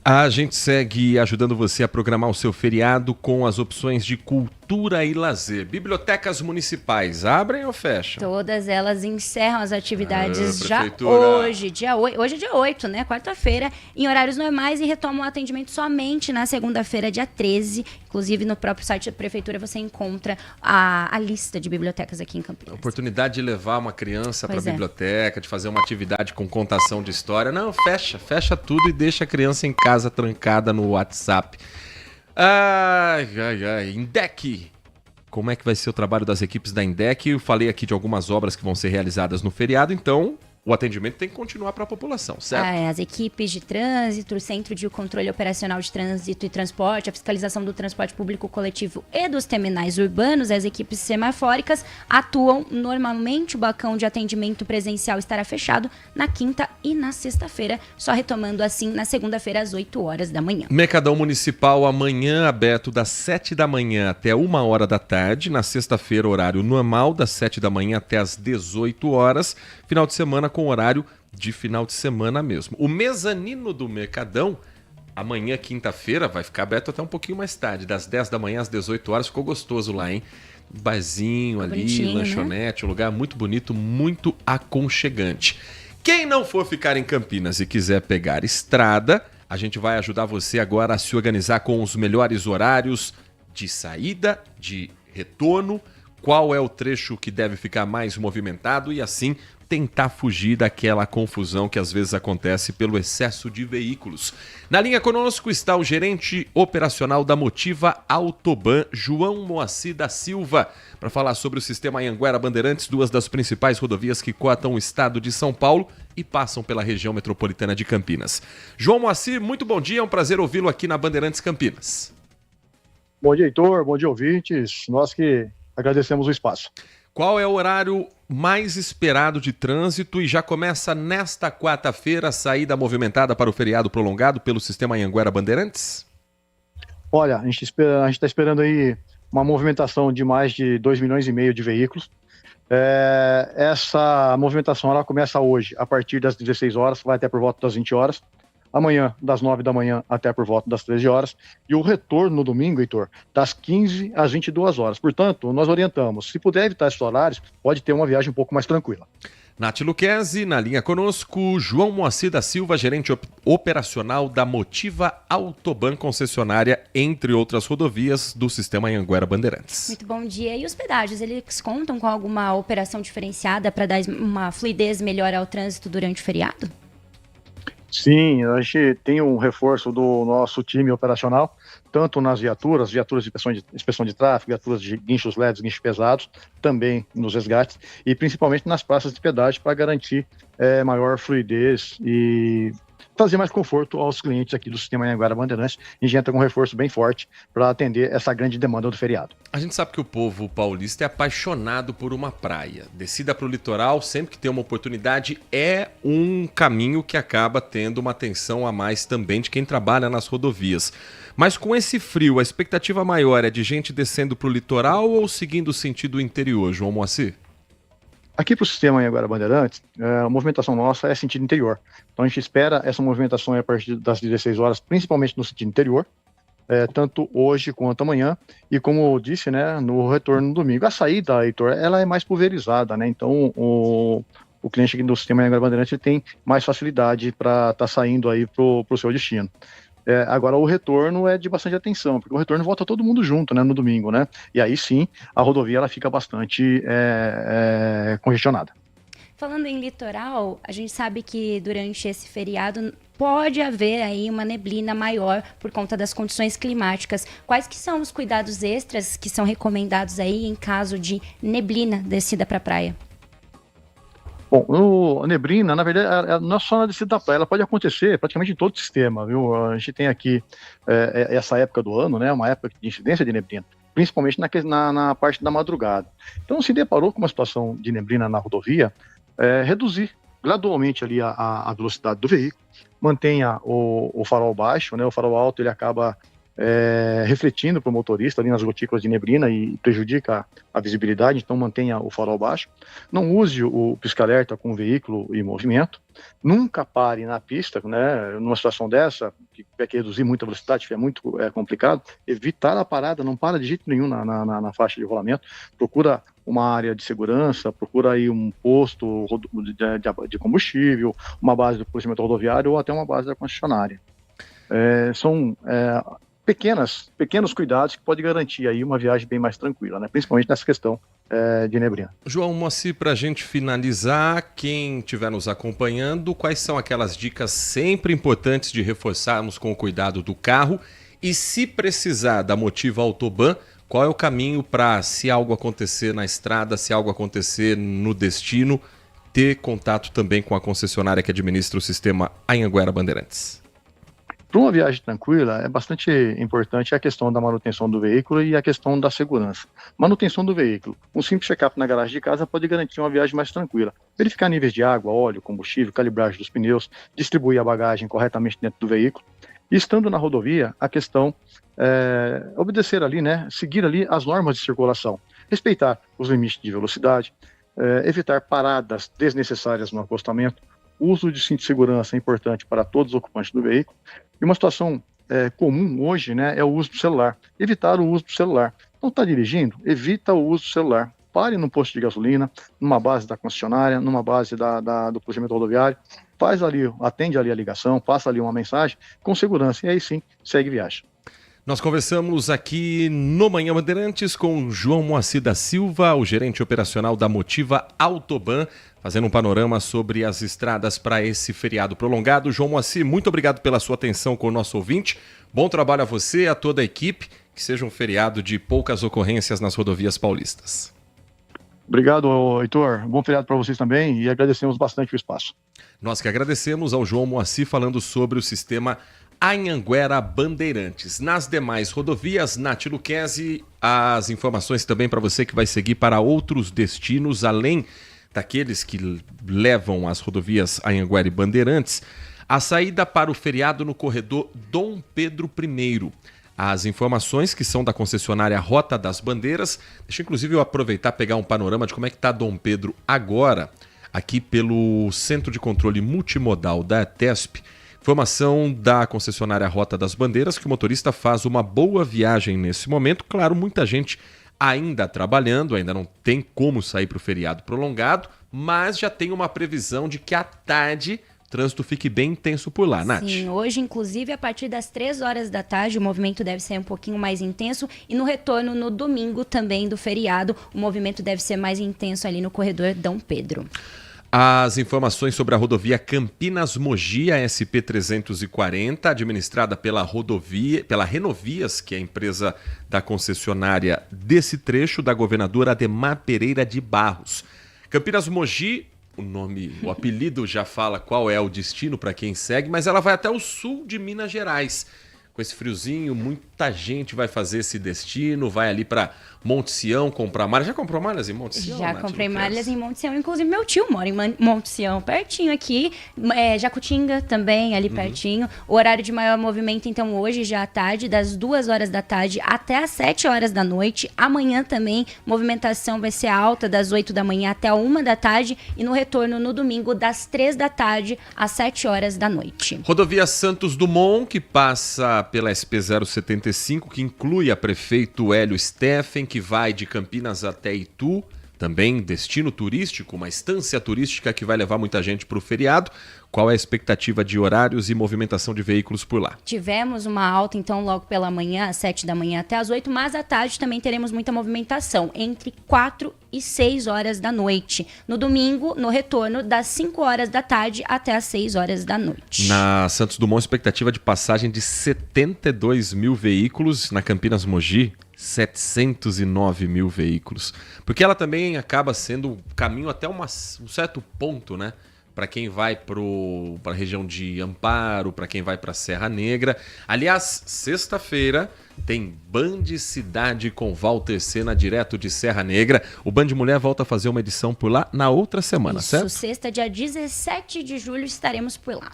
A gente segue ajudando você a programar o seu feriado com as opções de cultura cultura e lazer. Bibliotecas municipais abrem ou fecham? Todas elas encerram as atividades já prefeitura. hoje, hoje é dia 8, né? Quarta-feira, em horários normais e retomam o atendimento somente na segunda-feira, dia 13. Inclusive, no próprio site da prefeitura você encontra a lista de bibliotecas aqui em Campinas. Oportunidade de levar uma criança para a Pois é. biblioteca, de fazer uma atividade com contação de história. Não, fecha tudo e deixa a criança em casa trancada no WhatsApp. Ai. Indec. Como é que vai ser o trabalho das equipes da Indec? Eu falei aqui de algumas obras que vão ser realizadas no feriado, então o atendimento tem que continuar para a população, certo? As equipes de trânsito, o Centro de Controle Operacional de Trânsito e Transporte, a fiscalização do transporte público coletivo e dos terminais urbanos, as equipes semafóricas atuam normalmente. O balcão de atendimento presencial estará fechado na quinta e na sexta-feira, só retomando assim na segunda-feira às 8 horas da manhã. Mercadão Municipal amanhã aberto das 7 da manhã até 1 hora da tarde. Na sexta-feira, horário normal, das 7 da manhã até as 18 horas. Final de semana com horário de final de semana mesmo. O mezanino do Mercadão, amanhã, quinta-feira, vai ficar aberto até um pouquinho mais tarde, das 10 da manhã às 18 horas. Ficou gostoso lá, hein? Barzinho ali, lanchonete, né? Um lugar muito bonito, muito aconchegante. Quem não for ficar em Campinas e quiser pegar estrada, a gente vai ajudar você agora a se organizar com os melhores horários de saída, de retorno, qual é o trecho que deve ficar mais movimentado e assim tentar fugir daquela confusão que às vezes acontece pelo excesso de veículos. Na linha conosco está o gerente operacional da Motiva Autoban, João Moacir da Silva, para falar sobre o sistema Anhanguera Bandeirantes, duas das principais rodovias que cortam o estado de São Paulo e passam pela região metropolitana de Campinas. João Moacir, muito bom dia, é um prazer ouvi-lo aqui na Bandeirantes Campinas. Bom dia, Heitor, bom dia, ouvintes, nós que agradecemos o espaço. Qual é o horário mais esperado de trânsito e já começa nesta quarta-feira a saída movimentada para o feriado prolongado pelo sistema Anhanguera Bandeirantes? Olha, a gente está esperando aí uma movimentação de mais de 2,5 milhões de veículos. Essa movimentação ela começa hoje, a partir das 16 horas, vai até por volta das 20 horas. Amanhã, das 9 da manhã até por volta das 13 horas. E o retorno no domingo, Heitor, das 15 às 22 horas. Portanto, nós orientamos, se puder evitar esses horários, pode ter uma viagem um pouco mais tranquila. Nath Luquezzi, na linha conosco, João Moacir da Silva, gerente operacional da Motiva Autoban, concessionária, entre outras rodovias do sistema Anhanguera Bandeirantes. Muito bom dia. E os pedágios, eles contam com alguma operação diferenciada para dar uma fluidez melhor ao trânsito durante o feriado? Sim, a gente tem um reforço do nosso time operacional, tanto nas viaturas de inspeção de tráfego, viaturas de guinchos leves, guinchos pesados, também nos resgates, e principalmente nas praças de pedágio para garantir maior fluidez e trazer mais conforto aos clientes aqui do sistema Anhanguera Bandeirantes. A gente entra com um reforço bem forte para atender essa grande demanda do feriado. A gente sabe que o povo paulista é apaixonado por uma praia. Descida para o litoral, sempre que tem uma oportunidade, é um caminho que acaba tendo uma atenção a mais também de quem trabalha nas rodovias. Mas com esse frio, a expectativa maior é de gente descendo para o litoral ou seguindo o sentido interior, João Moacir? Aqui para o sistema Anhanguera Bandeirantes, a movimentação nossa é sentido interior. Então a gente espera essa movimentação a partir das 16 horas, principalmente no sentido interior, tanto hoje quanto amanhã. E como eu disse, né, no retorno no domingo. A saída, Heitor, ela é mais pulverizada, né? Então o cliente aqui do sistema Anhanguera Bandeirantes tem mais facilidade para estar saindo aí para o seu destino. Agora o retorno é de bastante atenção, porque o retorno volta todo mundo junto, né, no domingo, né? E aí sim, a rodovia ela fica bastante congestionada. Falando em litoral, a gente sabe que durante esse feriado pode haver aí uma neblina maior por conta das condições climáticas. Quais que são os cuidados extras que são recomendados aí em caso de neblina descida para a praia? Bom, a neblina, na verdade, não é só na descida da praia, ela pode acontecer praticamente em todo o sistema, viu? A gente tem aqui essa época do ano, né, uma época de incidência de neblina, principalmente na parte da madrugada. Então, se deparou com uma situação de neblina na rodovia, reduzir gradualmente ali a velocidade do veículo, mantenha o farol baixo, né, o farol alto ele acaba refletindo para o motorista ali nas gotículas de neblina e prejudica a visibilidade, então mantenha o farol baixo. Não use o pisca-alerta com o veículo em movimento. Nunca pare na pista, né? Numa situação dessa, que tiver que reduzir muita velocidade, é muito complicado, evitar a parada, não para de jeito nenhum na faixa de rolamento. Procura uma área de segurança, procura aí um posto de combustível, uma base do policiamento rodoviário ou até uma base da concessionária. São pequenos cuidados que podem garantir aí uma viagem bem mais tranquila, né? Principalmente nessa questão de neblina. João Moacir, para a gente finalizar, quem estiver nos acompanhando, quais são aquelas dicas sempre importantes de reforçarmos com o cuidado do carro? E se precisar da Motiva Autoban, qual é o caminho para, se algo acontecer na estrada, se algo acontecer no destino, ter contato também com a concessionária que administra o sistema Anhanguera Bandeirantes? Para uma viagem tranquila, é bastante importante a questão da manutenção do veículo e a questão da segurança. Manutenção do veículo. Um simples check-up na garagem de casa pode garantir uma viagem mais tranquila. Verificar níveis de água, óleo, combustível, calibragem dos pneus, distribuir a bagagem corretamente dentro do veículo. E estando na rodovia, a questão obedecer ali, né? Seguir ali as normas de circulação. Respeitar os limites de velocidade, evitar paradas desnecessárias no acostamento. O uso de cinto de segurança é importante para todos os ocupantes do veículo. E uma situação comum hoje, né, é o uso do celular. Evitar o uso do celular. Não está dirigindo? Evita o uso do celular. Pare num posto de gasolina, numa base da concessionária, numa base do policiamento rodoviário. Atende ali a ligação, passa ali uma mensagem com segurança. E aí sim, segue viagem. Nós conversamos aqui no Manhã Bandeirantes com João Moacir da Silva, o gerente operacional da Motiva Autoban, fazendo um panorama sobre as estradas para esse feriado prolongado. João Moacir, muito obrigado pela sua atenção com o nosso ouvinte. Bom trabalho a você e a toda a equipe. Que seja um feriado de poucas ocorrências nas rodovias paulistas. Obrigado, Heitor. Bom feriado para vocês também e agradecemos bastante o espaço. Nós que agradecemos ao João Moacir falando sobre o sistema Anhanguera Bandeirantes. Nas demais rodovias, Nath Luquezzi, as informações também para você que vai seguir para outros destinos, além daqueles que levam as rodovias Anhanguera e Bandeirantes, a saída para o feriado no corredor Dom Pedro I. As informações que são da concessionária Rota das Bandeiras, deixa inclusive eu aproveitar e pegar um panorama de como é que está Dom Pedro agora, aqui pelo Centro de Controle Multimodal da TESP. Informação da concessionária Rota das Bandeiras que o motorista faz uma boa viagem nesse momento. Claro, muita gente ainda trabalhando, ainda não tem como sair para o feriado prolongado, mas já tem uma previsão de que à tarde o trânsito fique bem intenso por lá, Nath. Sim, hoje, inclusive, a partir das 3 horas da tarde, o movimento deve ser um pouquinho mais intenso e no retorno, no domingo também do feriado, o movimento deve ser mais intenso ali no corredor Dom Pedro. As informações sobre a rodovia Campinas-Mogi, a SP-340, administrada pela Renovias, que é a empresa da concessionária desse trecho, da governadora Ademar Pereira de Barros. Campinas-Mogi, o apelido já fala qual é o destino para quem segue, mas ela vai até o sul de Minas Gerais. Com esse friozinho, muita gente vai fazer esse destino, vai ali para Monte Sião comprar malhas. Já comprou malhas em Monte Sião? Já comprei malhas em Monte Sião. Inclusive, meu tio mora em Monte Sião, pertinho aqui. Jacutinga também, ali pertinho. O horário de maior movimento, então, hoje, já à tarde, das 2 horas da tarde até às 7 horas da noite. Amanhã também, movimentação vai ser alta, das 8 da manhã até a 1 da tarde. E no retorno, no domingo, das 3 da tarde às 7 horas da noite. Rodovia Santos Dumont, que passa pela SP-075, que inclui a prefeito Hélio Steffen, que vai de Campinas até Itu, também destino turístico, uma estância turística que vai levar muita gente para o feriado. Qual é a expectativa de horários e movimentação de veículos por lá? Tivemos uma alta, então, logo pela manhã, às 7 da manhã até às 8, mas à tarde também teremos muita movimentação, entre 4 e 6 horas da noite. No domingo, no retorno, das 5 horas da tarde até às 6 horas da noite. Na Santos Dumont, expectativa de passagem de 72 mil veículos. Na Campinas Mogi, 709 mil veículos. Porque ela também acaba sendo caminho até um certo ponto, né? Para quem vai para a região de Amparo, para quem vai para a Serra Negra. Aliás, sexta-feira tem Band Cidade com Walter Sena, direto de Serra Negra. O Band Mulher volta a fazer uma edição por lá na outra semana, certo? Sexta, dia 17 de julho, estaremos por lá.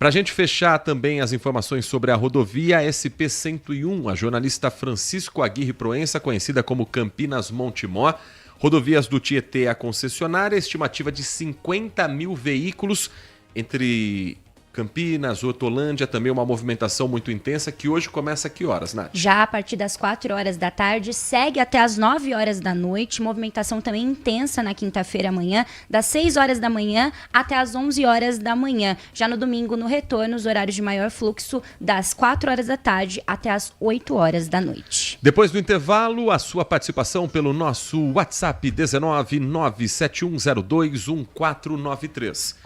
Para a gente fechar também as informações sobre a rodovia SP-101, a jornalista Francisco Aguirre Proença, conhecida como Campinas Montemor, rodovias do Tietê à concessionária, estimativa de 50 mil veículos entre Campinas, Hortolândia, também uma movimentação muito intensa, que hoje começa a que horas, Nath? Já a partir das 4 horas da tarde, segue até as 9 horas da noite, movimentação também intensa na quinta-feira amanhã, das 6 horas da manhã até as 11 horas da manhã. Já no domingo, no retorno, os horários de maior fluxo, das 4 horas da tarde até as 8 horas da noite. Depois do intervalo, a sua participação pelo nosso WhatsApp 19 97102 1493.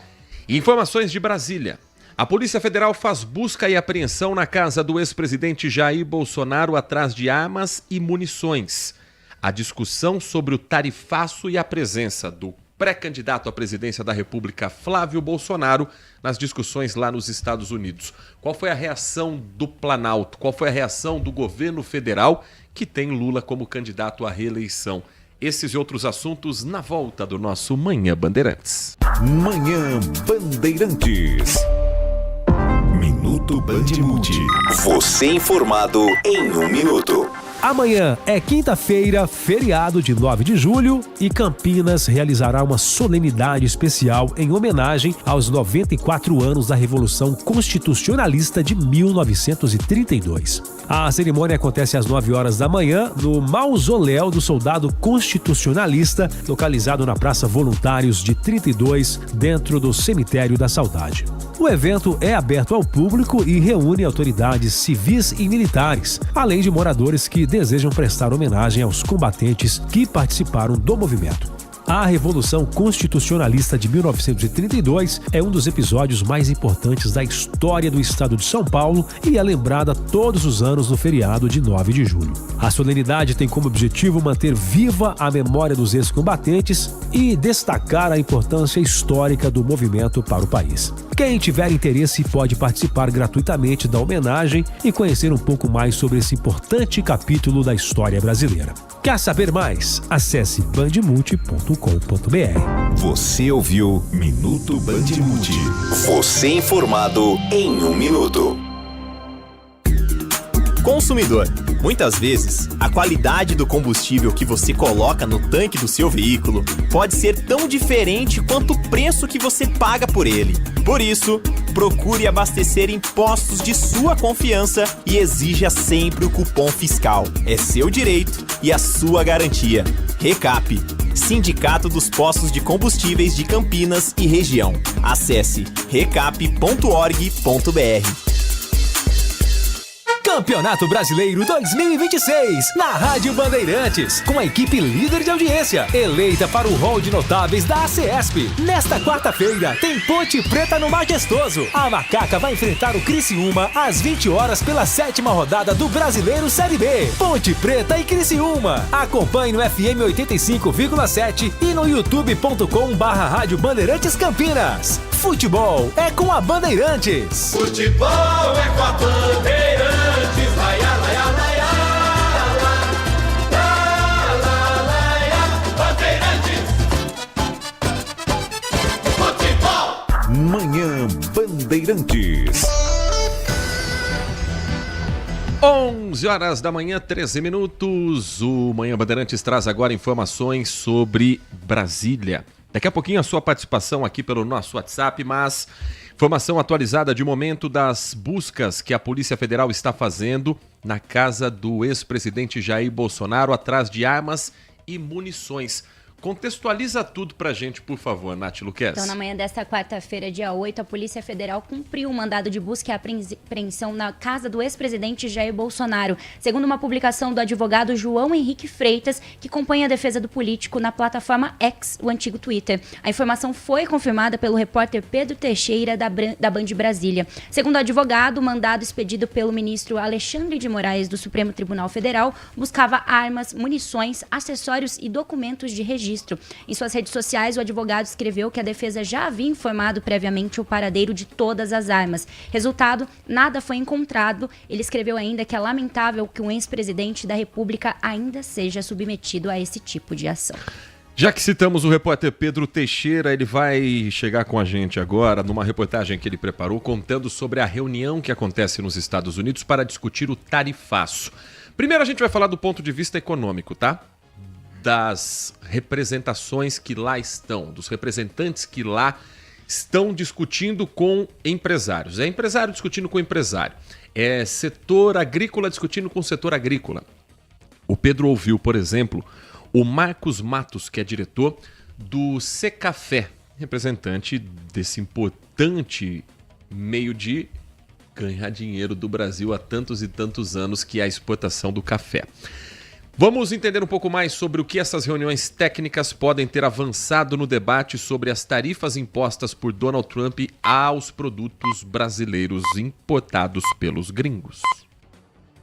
Informações de Brasília. A Polícia Federal faz busca e apreensão na casa do ex-presidente Jair Bolsonaro atrás de armas e munições. A discussão sobre o tarifaço e a presença do pré-candidato à presidência da República, Flávio Bolsonaro, nas discussões lá nos Estados Unidos. Qual foi a reação do Planalto? Qual foi a reação do governo federal que tem Lula como candidato à reeleição? Esses e outros assuntos na volta do nosso Manhã Bandeirantes. Manhã Bandeirantes. Minuto Bandmuti. Você informado em 1 minuto. Amanhã é quinta-feira, feriado de 9 de julho, e Campinas realizará uma solenidade especial em homenagem aos 94 anos da Revolução Constitucionalista de 1932. A cerimônia acontece às 9 horas da manhã no Mausoléu do Soldado Constitucionalista, localizado na Praça Voluntários de 32, dentro do Cemitério da Saudade. O evento é aberto ao público e reúne autoridades civis e militares, além de moradores que desejam prestar homenagem aos combatentes que participaram do movimento. A Revolução Constitucionalista de 1932 é um dos episódios mais importantes da história do estado de São Paulo e é lembrada todos os anos no feriado de 9 de julho. A solenidade tem como objetivo manter viva a memória dos ex-combatentes e destacar a importância histórica do movimento para o país. Quem tiver interesse pode participar gratuitamente da homenagem e conhecer um pouco mais sobre esse importante capítulo da história brasileira. Quer saber mais? Acesse bandmulti.com.br. Você ouviu Minuto Bandmuti. Você informado em 1 minuto. Consumidor, muitas vezes, a qualidade do combustível que você coloca no tanque do seu veículo pode ser tão diferente quanto o preço que você paga por ele. Por isso, procure abastecer em postos de sua confiança e exija sempre o cupom fiscal. É seu direito e a sua garantia. Recap, Sindicato dos Postos de Combustíveis de Campinas e Região. Acesse recap.org.br. Campeonato Brasileiro 2026, na Rádio Bandeirantes, com a equipe líder de audiência, eleita para o rol de notáveis da ACESP. Nesta quarta-feira, tem Ponte Preta no Majestoso. A Macaca vai enfrentar o Criciúma às 20 horas pela 7ª rodada do Brasileiro Série B. Ponte Preta e Criciúma. Acompanhe no FM 85,7 e no youtube.com/Rádio Bandeirantes Campinas. Futebol é com a Bandeirantes. Futebol é com a Bandeirantes. Manhã Bandeirantes. 11 horas da manhã, 13 minutos. O Manhã Bandeirantes traz agora informações sobre Brasília. Daqui a pouquinho a sua participação aqui pelo nosso WhatsApp, mas informação atualizada de momento das buscas que a Polícia Federal está fazendo na casa do ex-presidente Jair Bolsonaro atrás de armas e munições. Contextualiza tudo pra gente, por favor, Nath Luquez. Então, na manhã desta quarta-feira, dia 8, a Polícia Federal cumpriu um mandado de busca e apreensão na casa do ex-presidente Jair Bolsonaro. Segundo uma publicação do advogado João Henrique Freitas, que compõe a defesa do político na plataforma X, o antigo Twitter. A informação foi confirmada pelo repórter Pedro Teixeira, da Band Brasília. Segundo o advogado, o mandado expedido pelo ministro Alexandre de Moraes do Supremo Tribunal Federal buscava armas, munições, acessórios e documentos de registro. Em suas redes sociais, o advogado escreveu que a defesa já havia informado previamente o paradeiro de todas as armas. Resultado, nada foi encontrado. Ele escreveu ainda que é lamentável que um ex-presidente da República ainda seja submetido a esse tipo de ação. Já que citamos o repórter Pedro Teixeira, ele vai chegar com a gente agora numa reportagem que ele preparou contando sobre a reunião que acontece nos Estados Unidos para discutir o tarifaço. Primeiro a gente vai falar do ponto de vista econômico, tá? Das representações que lá estão, dos representantes que lá estão discutindo com empresários. É empresário discutindo com empresário. É setor agrícola discutindo com setor agrícola. O Pedro ouviu, por exemplo, o Marcos Matos, que é diretor do Secafé, representante desse importante meio de ganhar dinheiro do Brasil há tantos e tantos anos, que é a exportação do café. Vamos entender um pouco mais sobre o que essas reuniões técnicas podem ter avançado no debate sobre as tarifas impostas por Donald Trump aos produtos brasileiros importados pelos gringos.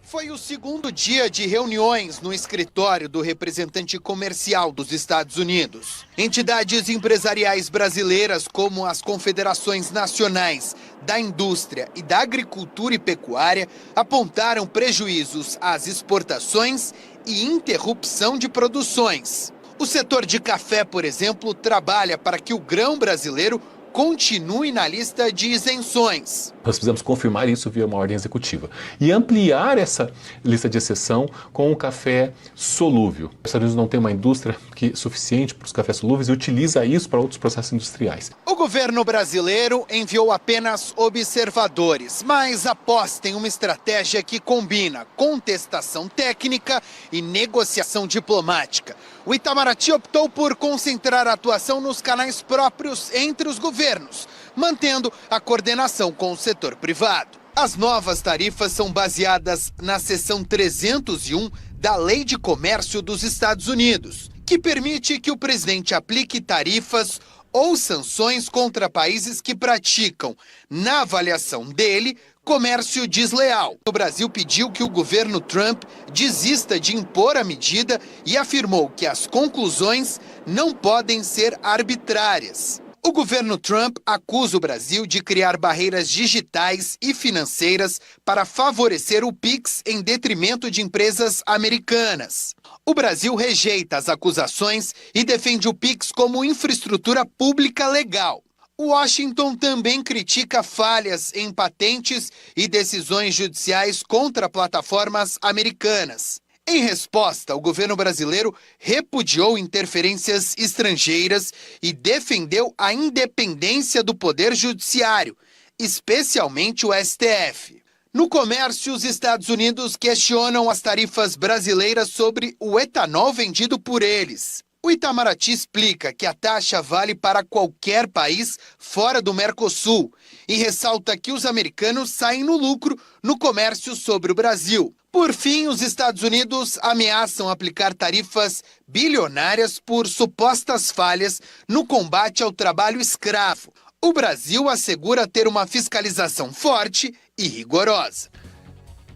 Foi o segundo dia de reuniões no escritório do representante comercial dos Estados Unidos. Entidades empresariais brasileiras, como as confederações nacionais da indústria e da agricultura e pecuária, apontaram prejuízos às exportações e interrupção de produções. O setor de café, por exemplo, trabalha para que o grão brasileiro continue na lista de isenções. Nós precisamos confirmar isso via uma ordem executiva e ampliar essa lista de exceção com o café solúvel. Os Estados Unidos não tem uma indústria suficiente para os cafés solúveis e utiliza isso para outros processos industriais. O governo brasileiro enviou apenas observadores, mas aposta em uma estratégia que combina contestação técnica e negociação diplomática. O Itamaraty optou por concentrar a atuação nos canais próprios entre os governos, mantendo a coordenação com o setor privado. As novas tarifas são baseadas na seção 301 da Lei de Comércio dos Estados Unidos, que permite que o presidente aplique tarifas ou sanções contra países que praticam, na avaliação dele, comércio desleal. O Brasil pediu que o governo Trump desista de impor a medida e afirmou que as conclusões não podem ser arbitrárias. O governo Trump acusa o Brasil de criar barreiras digitais e financeiras para favorecer o Pix em detrimento de empresas americanas. O Brasil rejeita as acusações e defende o Pix como infraestrutura pública legal. Washington também critica falhas em patentes e decisões judiciais contra plataformas americanas. Em resposta, o governo brasileiro repudiou interferências estrangeiras e defendeu a independência do Poder Judiciário, especialmente o STF. No comércio, os Estados Unidos questionam as tarifas brasileiras sobre o etanol vendido por eles. O Itamaraty explica que a taxa vale para qualquer país fora do Mercosul e ressalta que os americanos saem no lucro no comércio sobre o Brasil. Por fim, os Estados Unidos ameaçam aplicar tarifas bilionárias por supostas falhas no combate ao trabalho escravo. O Brasil assegura ter uma fiscalização forte e rigorosa.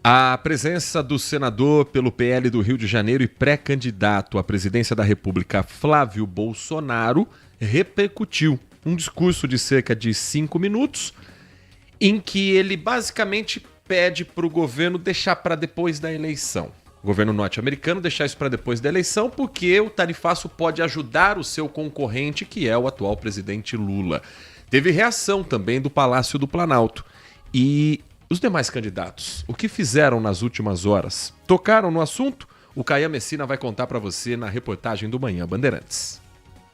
A presença do senador pelo PL do Rio de Janeiro e pré-candidato à presidência da República, Flávio Bolsonaro, repercutiu um discurso de cerca de 5 minutos, em que ele basicamente pede para o governo deixar para depois da eleição. O governo norte-americano deixar isso para depois da eleição, porque o tarifaço pode ajudar o seu concorrente, que é o atual presidente Lula. Teve reação também do Palácio do Planalto. E os demais candidatos, o que fizeram nas últimas horas? Tocaram no assunto? O Caian Messina vai contar para você na reportagem do Manhã Bandeirantes.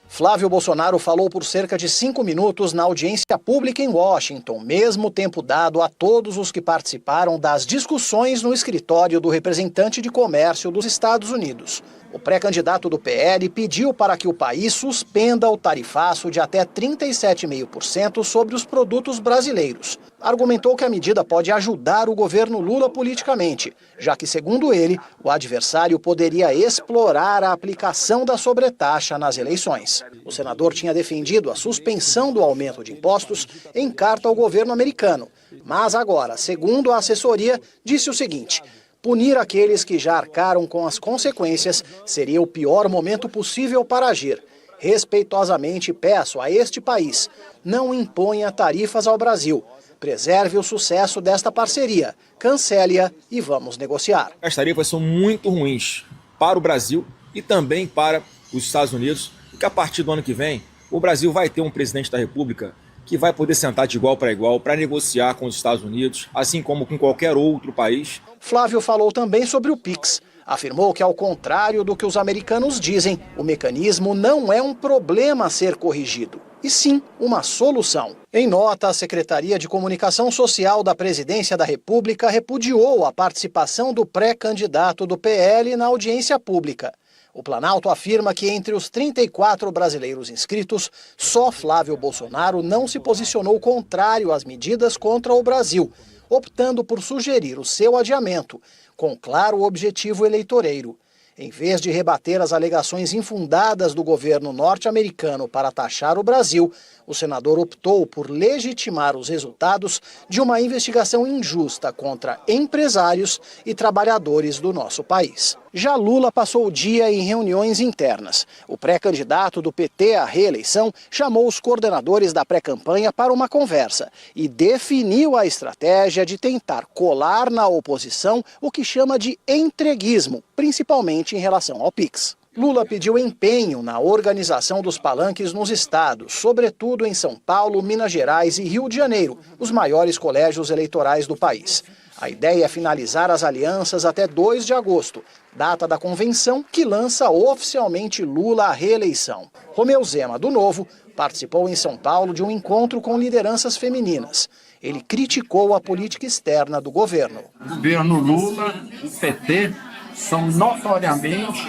Flávio Bolsonaro falou por cerca de 5 minutos na audiência pública em Washington, mesmo tempo dado a todos os que participaram das discussões no escritório do representante de comércio dos Estados Unidos. O pré-candidato do PL pediu para que o país suspenda o tarifaço de até 37,5% sobre os produtos brasileiros. Argumentou que a medida pode ajudar o governo Lula politicamente, já que, segundo ele, o adversário poderia explorar a aplicação da sobretaxa nas eleições. O senador tinha defendido a suspensão do aumento de impostos em carta ao governo americano, mas agora, segundo a assessoria, disse o seguinte: punir aqueles que já arcaram com as consequências seria o pior momento possível para agir. Respeitosamente peço a este país, não imponha tarifas ao Brasil. Preserve o sucesso desta parceria, cancele-a e vamos negociar. As tarifas são muito ruins para o Brasil e também para os Estados Unidos que a partir do ano que vem, o Brasil vai ter um presidente da República que vai poder sentar de igual para igual para negociar com os Estados Unidos, assim como com qualquer outro país. Flávio falou também sobre o PIX. Afirmou que, ao contrário do que os americanos dizem, o mecanismo não é um problema a ser corrigido, e sim uma solução. Em nota, a Secretaria de Comunicação Social da Presidência da República repudiou a participação do pré-candidato do PL na audiência pública. O Planalto afirma que entre os 34 brasileiros inscritos, só Flávio Bolsonaro não se posicionou contrário às medidas contra o Brasil, optando por sugerir o seu adiamento, com claro objetivo eleitoreiro. Em vez de rebater as alegações infundadas do governo norte-americano para taxar o Brasil, o senador optou por legitimar os resultados de uma investigação injusta contra empresários e trabalhadores do nosso país. Já Lula passou o dia em reuniões internas. O pré-candidato do PT à reeleição chamou os coordenadores da pré-campanha para uma conversa e definiu a estratégia de tentar colar na oposição o que chama de entreguismo, principalmente em relação ao PIX. Lula pediu empenho na organização dos palanques nos estados, sobretudo em São Paulo, Minas Gerais e Rio de Janeiro, os maiores colégios eleitorais do país. A ideia é finalizar as alianças até 2 de agosto, data da convenção que lança oficialmente Lula à reeleição. Romeu Zema, do Novo, participou em São Paulo de um encontro com lideranças femininas. Ele criticou a política externa do governo. O governo Lula, o PT, são notoriamente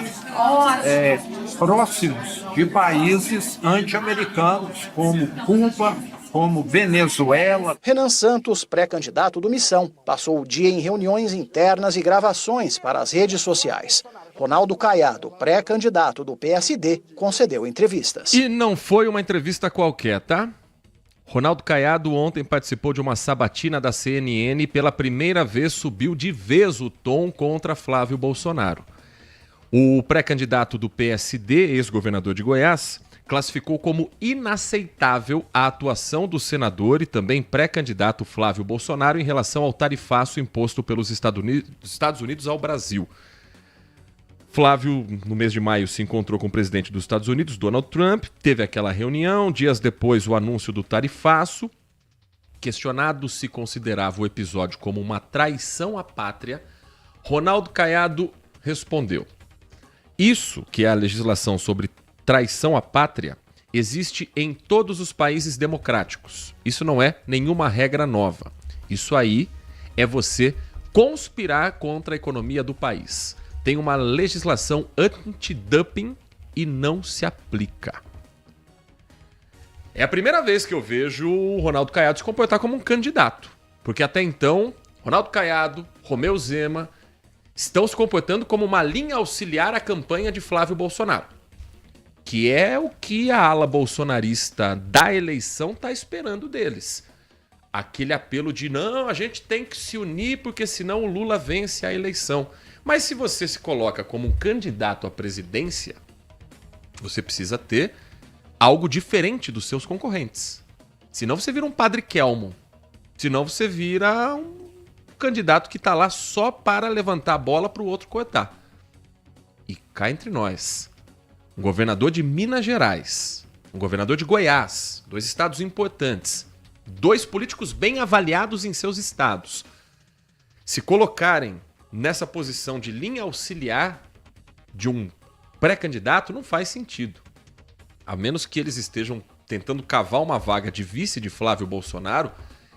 próximos de países anti-americanos, como Cuba, como Venezuela. Renan Santos, pré-candidato do Missão, passou o dia em reuniões internas e gravações para as redes sociais. Ronaldo Caiado, pré-candidato do PSD, concedeu entrevistas. E não foi uma entrevista qualquer, tá? Ronaldo Caiado ontem participou de uma sabatina da CNN e pela primeira vez subiu de vez o tom contra Flávio Bolsonaro. O pré-candidato do PSD, ex-governador de Goiás, classificou como inaceitável a atuação do senador e também pré-candidato Flávio Bolsonaro em relação ao tarifaço imposto pelos Estados Unidos ao Brasil. Flávio, no mês de maio, se encontrou com o presidente dos Estados Unidos, Donald Trump, teve aquela reunião, dias depois o anúncio do tarifaço. Questionado se considerava o episódio como uma traição à pátria, Ronaldo Caiado respondeu: isso, que é a legislação sobre traição à pátria, existe em todos os países democráticos. Isso não é nenhuma regra nova. Isso aí é você conspirar contra a economia do país. Tem uma legislação anti-dumping e não se aplica. É a primeira vez que eu vejo o Ronaldo Caiado se comportar como um candidato. Porque até então, Ronaldo Caiado, Romeu Zema estão se comportando como uma linha auxiliar à campanha de Flávio Bolsonaro. Que é o que a ala bolsonarista da eleição está esperando deles. Aquele apelo de não, a gente tem que se unir porque senão o Lula vence a eleição. Mas se você se coloca como um candidato à presidência, você precisa ter algo diferente dos seus concorrentes. Senão você vira um Padre Kelmon. Senão você vira um candidato que está lá só para levantar a bola para o outro cortar. E cá entre nós, um governador de Minas Gerais, um governador de Goiás, 2 estados importantes, 2 políticos bem avaliados em seus estados, se colocarem nessa posição de linha auxiliar de um pré-candidato não faz sentido. A menos que eles estejam tentando cavar uma vaga de vice de Flávio Bolsonaro,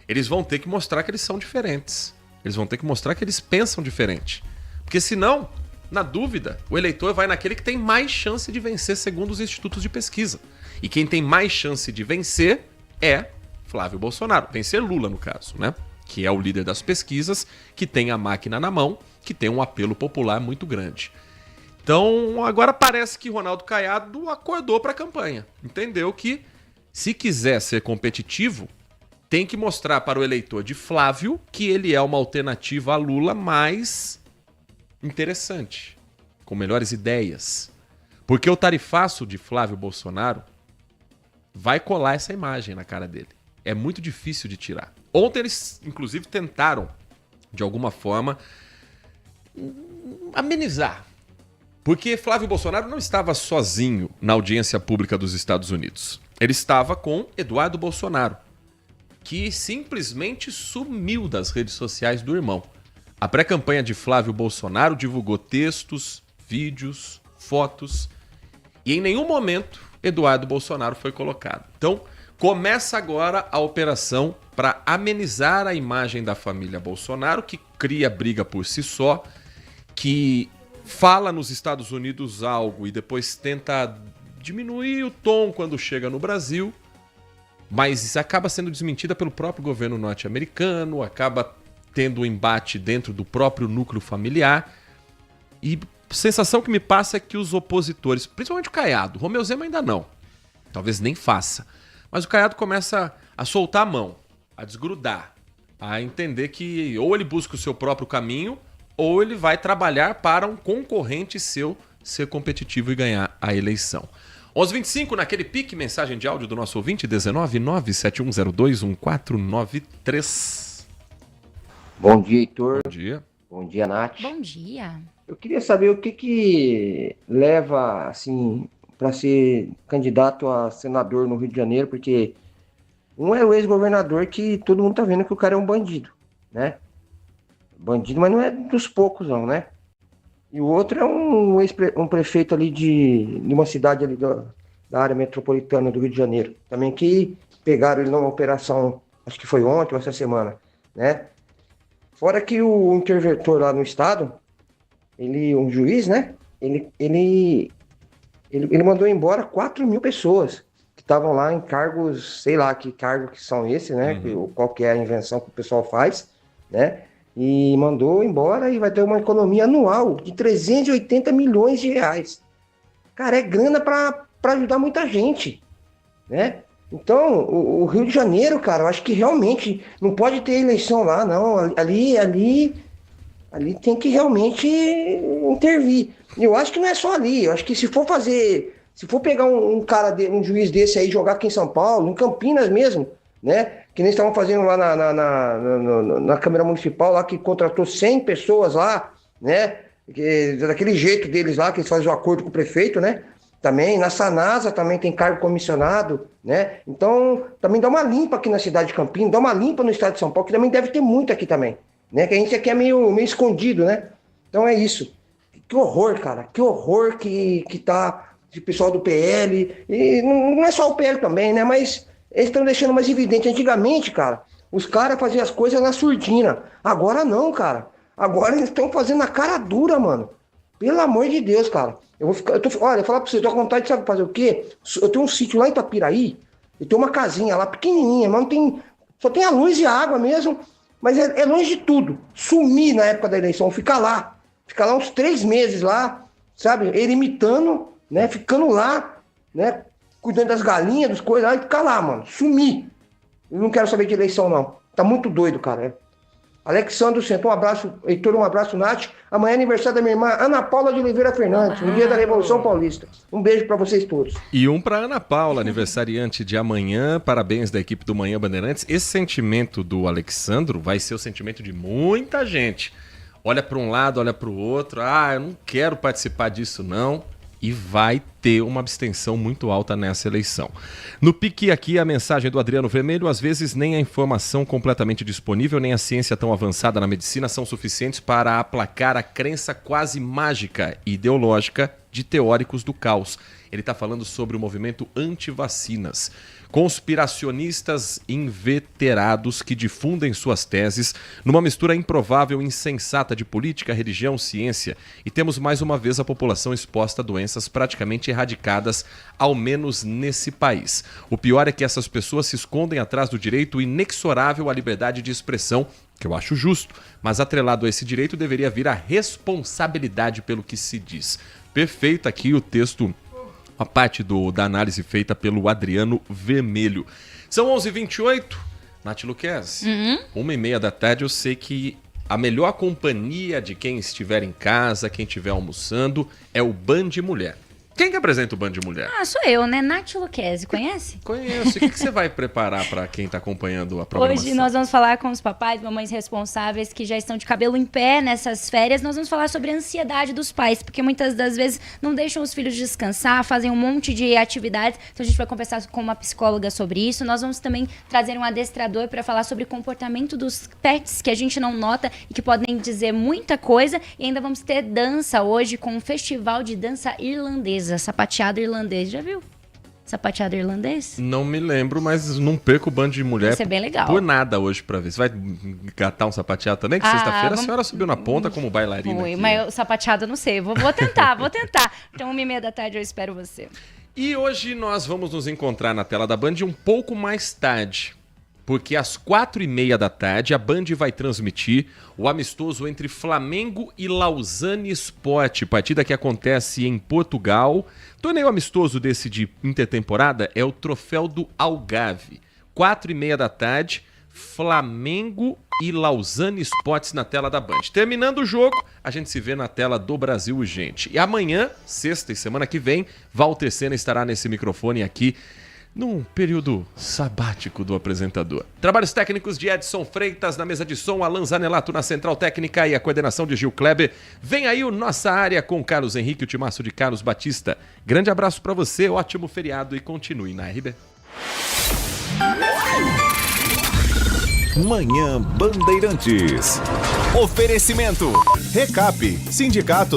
eles vão ter que mostrar que eles são diferentes. Eles vão ter que mostrar que eles pensam diferente. Porque senão, na dúvida, o eleitor vai naquele que tem mais chance de vencer segundo os institutos de pesquisa. E quem tem mais chance de vencer é Flávio Bolsonaro. Vencer Lula, no caso, né? Que é o líder das pesquisas, que tem a máquina na mão, que tem um apelo popular muito grande. Então, agora parece que Ronaldo Caiado acordou para a campanha. Entendeu que, se quiser ser competitivo, tem que mostrar para o eleitor de Flávio que ele é uma alternativa a Lula mais interessante, com melhores ideias. Porque o tarifaço de Flávio Bolsonaro vai colar essa imagem na cara dele. É muito difícil de tirar. Ontem eles, inclusive, tentaram, de alguma forma, amenizar Porque Flávio Bolsonaro não estava sozinho na audiência pública dos Estados Unidos. Ele estava com Eduardo Bolsonaro, que simplesmente sumiu das redes sociais do irmão. A pré-campanha de Flávio Bolsonaro divulgou textos, vídeos, fotos, e em nenhum momento Eduardo Bolsonaro foi colocado. Então, começa agora a operação para amenizar a imagem da família Bolsonaro, que cria briga por si só, que fala nos Estados Unidos algo e depois tenta diminuir o tom quando chega no Brasil, mas isso acaba sendo desmentida pelo próprio governo norte-americano, acaba tendo um embate dentro do próprio núcleo familiar, e a sensação que me passa é que os opositores, principalmente o Caiado, Romeu Zema ainda não, talvez nem faça, mas o Caiado começa a soltar a mão, a desgrudar, a entender que ou ele busca o seu próprio caminho, ou ele vai trabalhar para um concorrente seu ser competitivo e ganhar a eleição. 11h25, naquele pique, mensagem de áudio do nosso ouvinte, 19971021493. Bom dia, Heitor. Bom dia. Bom dia, Nath. Bom dia. Eu queria saber o que leva, assim, para ser candidato a senador no Rio de Janeiro, porque um é o ex-governador que todo mundo tá vendo que o cara é um bandido, né? Bandido, mas não é dos poucos, não, né? E o outro é um prefeito ali de uma cidade ali da área metropolitana do Rio de Janeiro. Também que pegaram ele numa operação, acho que foi ontem ou essa semana, né? Fora que o interventor lá no estado, um juiz, né? Ele mandou embora 4.000 pessoas que estavam lá em cargos, sei lá que cargo que são esses, né? Qual que é a invenção que o pessoal faz, né? E mandou embora e vai ter uma economia anual de 380 milhões de reais. Cara, é grana para ajudar muita gente, né? Então, o Rio de Janeiro, cara, eu acho que realmente não pode ter eleição lá, não. Ali tem que realmente intervir. Eu acho que não é só ali. Eu acho que se for pegar um juiz desse aí, jogar aqui em São Paulo, em Campinas mesmo, né? Que nem estavam fazendo lá na Câmara Municipal, lá que contratou 100 pessoas lá, né? Daquele jeito deles lá, que eles fazem o acordo com o prefeito, né? Também, na Sanasa também tem cargo comissionado, né? Então, também dá uma limpa aqui na cidade de Campinas, dá uma limpa no estado de São Paulo, que também deve ter muito aqui também, né? Que a gente aqui é meio escondido, né? Então é isso. Que horror, cara. Que horror que tá o pessoal do PL. E não é só o PL também, né? Mas eles estão deixando mais evidente. Antigamente, cara, os caras faziam as coisas na surdina. Agora não, cara. Agora eles estão fazendo na cara dura, mano. Pelo amor de Deus, cara. Olha, eu falar pra você, eu tô com vontade de sabe fazer o quê? Eu tenho um sítio lá em Itapiraí, eu tenho uma casinha lá pequenininha, mas só tem a luz e a água mesmo, mas é longe de tudo. Sumir na época da eleição, ficar lá uns 3 meses lá, sabe? Erimitando, né? Ficando lá, né? Cuidando das galinhas, das coisas lá, e ficar lá, mano. Sumir. Eu não quero saber de eleição, não. Tá muito doido, cara. Alexandre Centro, um abraço, Heitor, um abraço, Nath. Amanhã é aniversário da minha irmã Ana Paula de Oliveira Fernandes, no dia da Revolução Paulista. Um beijo pra vocês todos. E um pra Ana Paula, aniversariante de amanhã. Parabéns da equipe do Manhã Bandeirantes. Esse sentimento do Alexandro vai ser o sentimento de muita gente. Olha pra um lado, olha pro outro. Eu não quero participar disso, não. E vai ter uma abstenção muito alta nessa eleição. No pique aqui, a mensagem do Adriano Vermelho: às vezes nem a informação completamente disponível, nem a ciência tão avançada na medicina são suficientes para aplacar a crença quase mágica e ideológica de teóricos do caos. Ele está falando sobre o movimento anti-vacinas. Conspiracionistas inveterados que difundem suas teses numa mistura improvável e insensata de política, religião, ciência. E temos mais uma vez a população exposta a doenças praticamente erradicadas, ao menos nesse país. O pior é que essas pessoas se escondem atrás do direito inexorável à liberdade de expressão, que eu acho justo, mas atrelado a esse direito deveria vir a responsabilidade pelo que se diz. Perfeito aqui o texto, a parte da análise feita pelo Adriano Vermelho. São 11h28, Nath Luquez. 1h30 da tarde, eu sei que a melhor companhia de quem estiver em casa, quem estiver almoçando, é o Band Mulher. Quem que apresenta o Band de Mulher? Sou eu, né? Nath Luquezzi, conhece? Conheço. O que você vai preparar para quem tá acompanhando a programação? Hoje nós vamos falar com os papais, mamães responsáveis que já estão de cabelo em pé nessas férias. Nós vamos falar sobre a ansiedade dos pais, porque muitas das vezes não deixam os filhos descansar, fazem um monte de atividades. Então a gente vai conversar com uma psicóloga sobre isso. Nós vamos também trazer um adestrador para falar sobre o comportamento dos pets, que a gente não nota e que podem dizer muita coisa. E ainda vamos ter dança hoje com um festival de dança irlandesa. Sapateado irlandês, já viu? Sapateado irlandês? Não me lembro, mas não perco o Band de Mulher. Isso é bem legal. Por nada hoje pra ver. Você vai catar um sapateado também? Que sexta-feira a senhora subiu na ponta como bailarina. Foi, aqui. mas o sapateado eu não sei. Vou tentar, vou tentar. Então, 1h30 eu espero você. E hoje nós vamos nos encontrar na tela da Band um pouco mais tarde. Porque às 4h30 a Band vai transmitir o amistoso entre Flamengo e Lausanne Sport, partida que acontece em Portugal. Torneio amistoso desse de intertemporada é o Troféu do Algarve. 4h30, Flamengo e Lausanne Sports na tela da Band. Terminando o jogo, a gente se vê na tela do Brasil Urgente. E amanhã, sexta e semana que vem, Walter Sena estará nesse microfone aqui, num período sabático do apresentador. Trabalhos técnicos de Edson Freitas, na mesa de som, Alan Zanelato na central técnica e a coordenação de Gil Kleber. Vem aí o Nossa Área com Carlos Henrique, o timaço de Carlos Batista. Grande abraço pra você, ótimo feriado e continue na RB. Manhã Bandeirantes. Oferecimento. Recap, Sindicato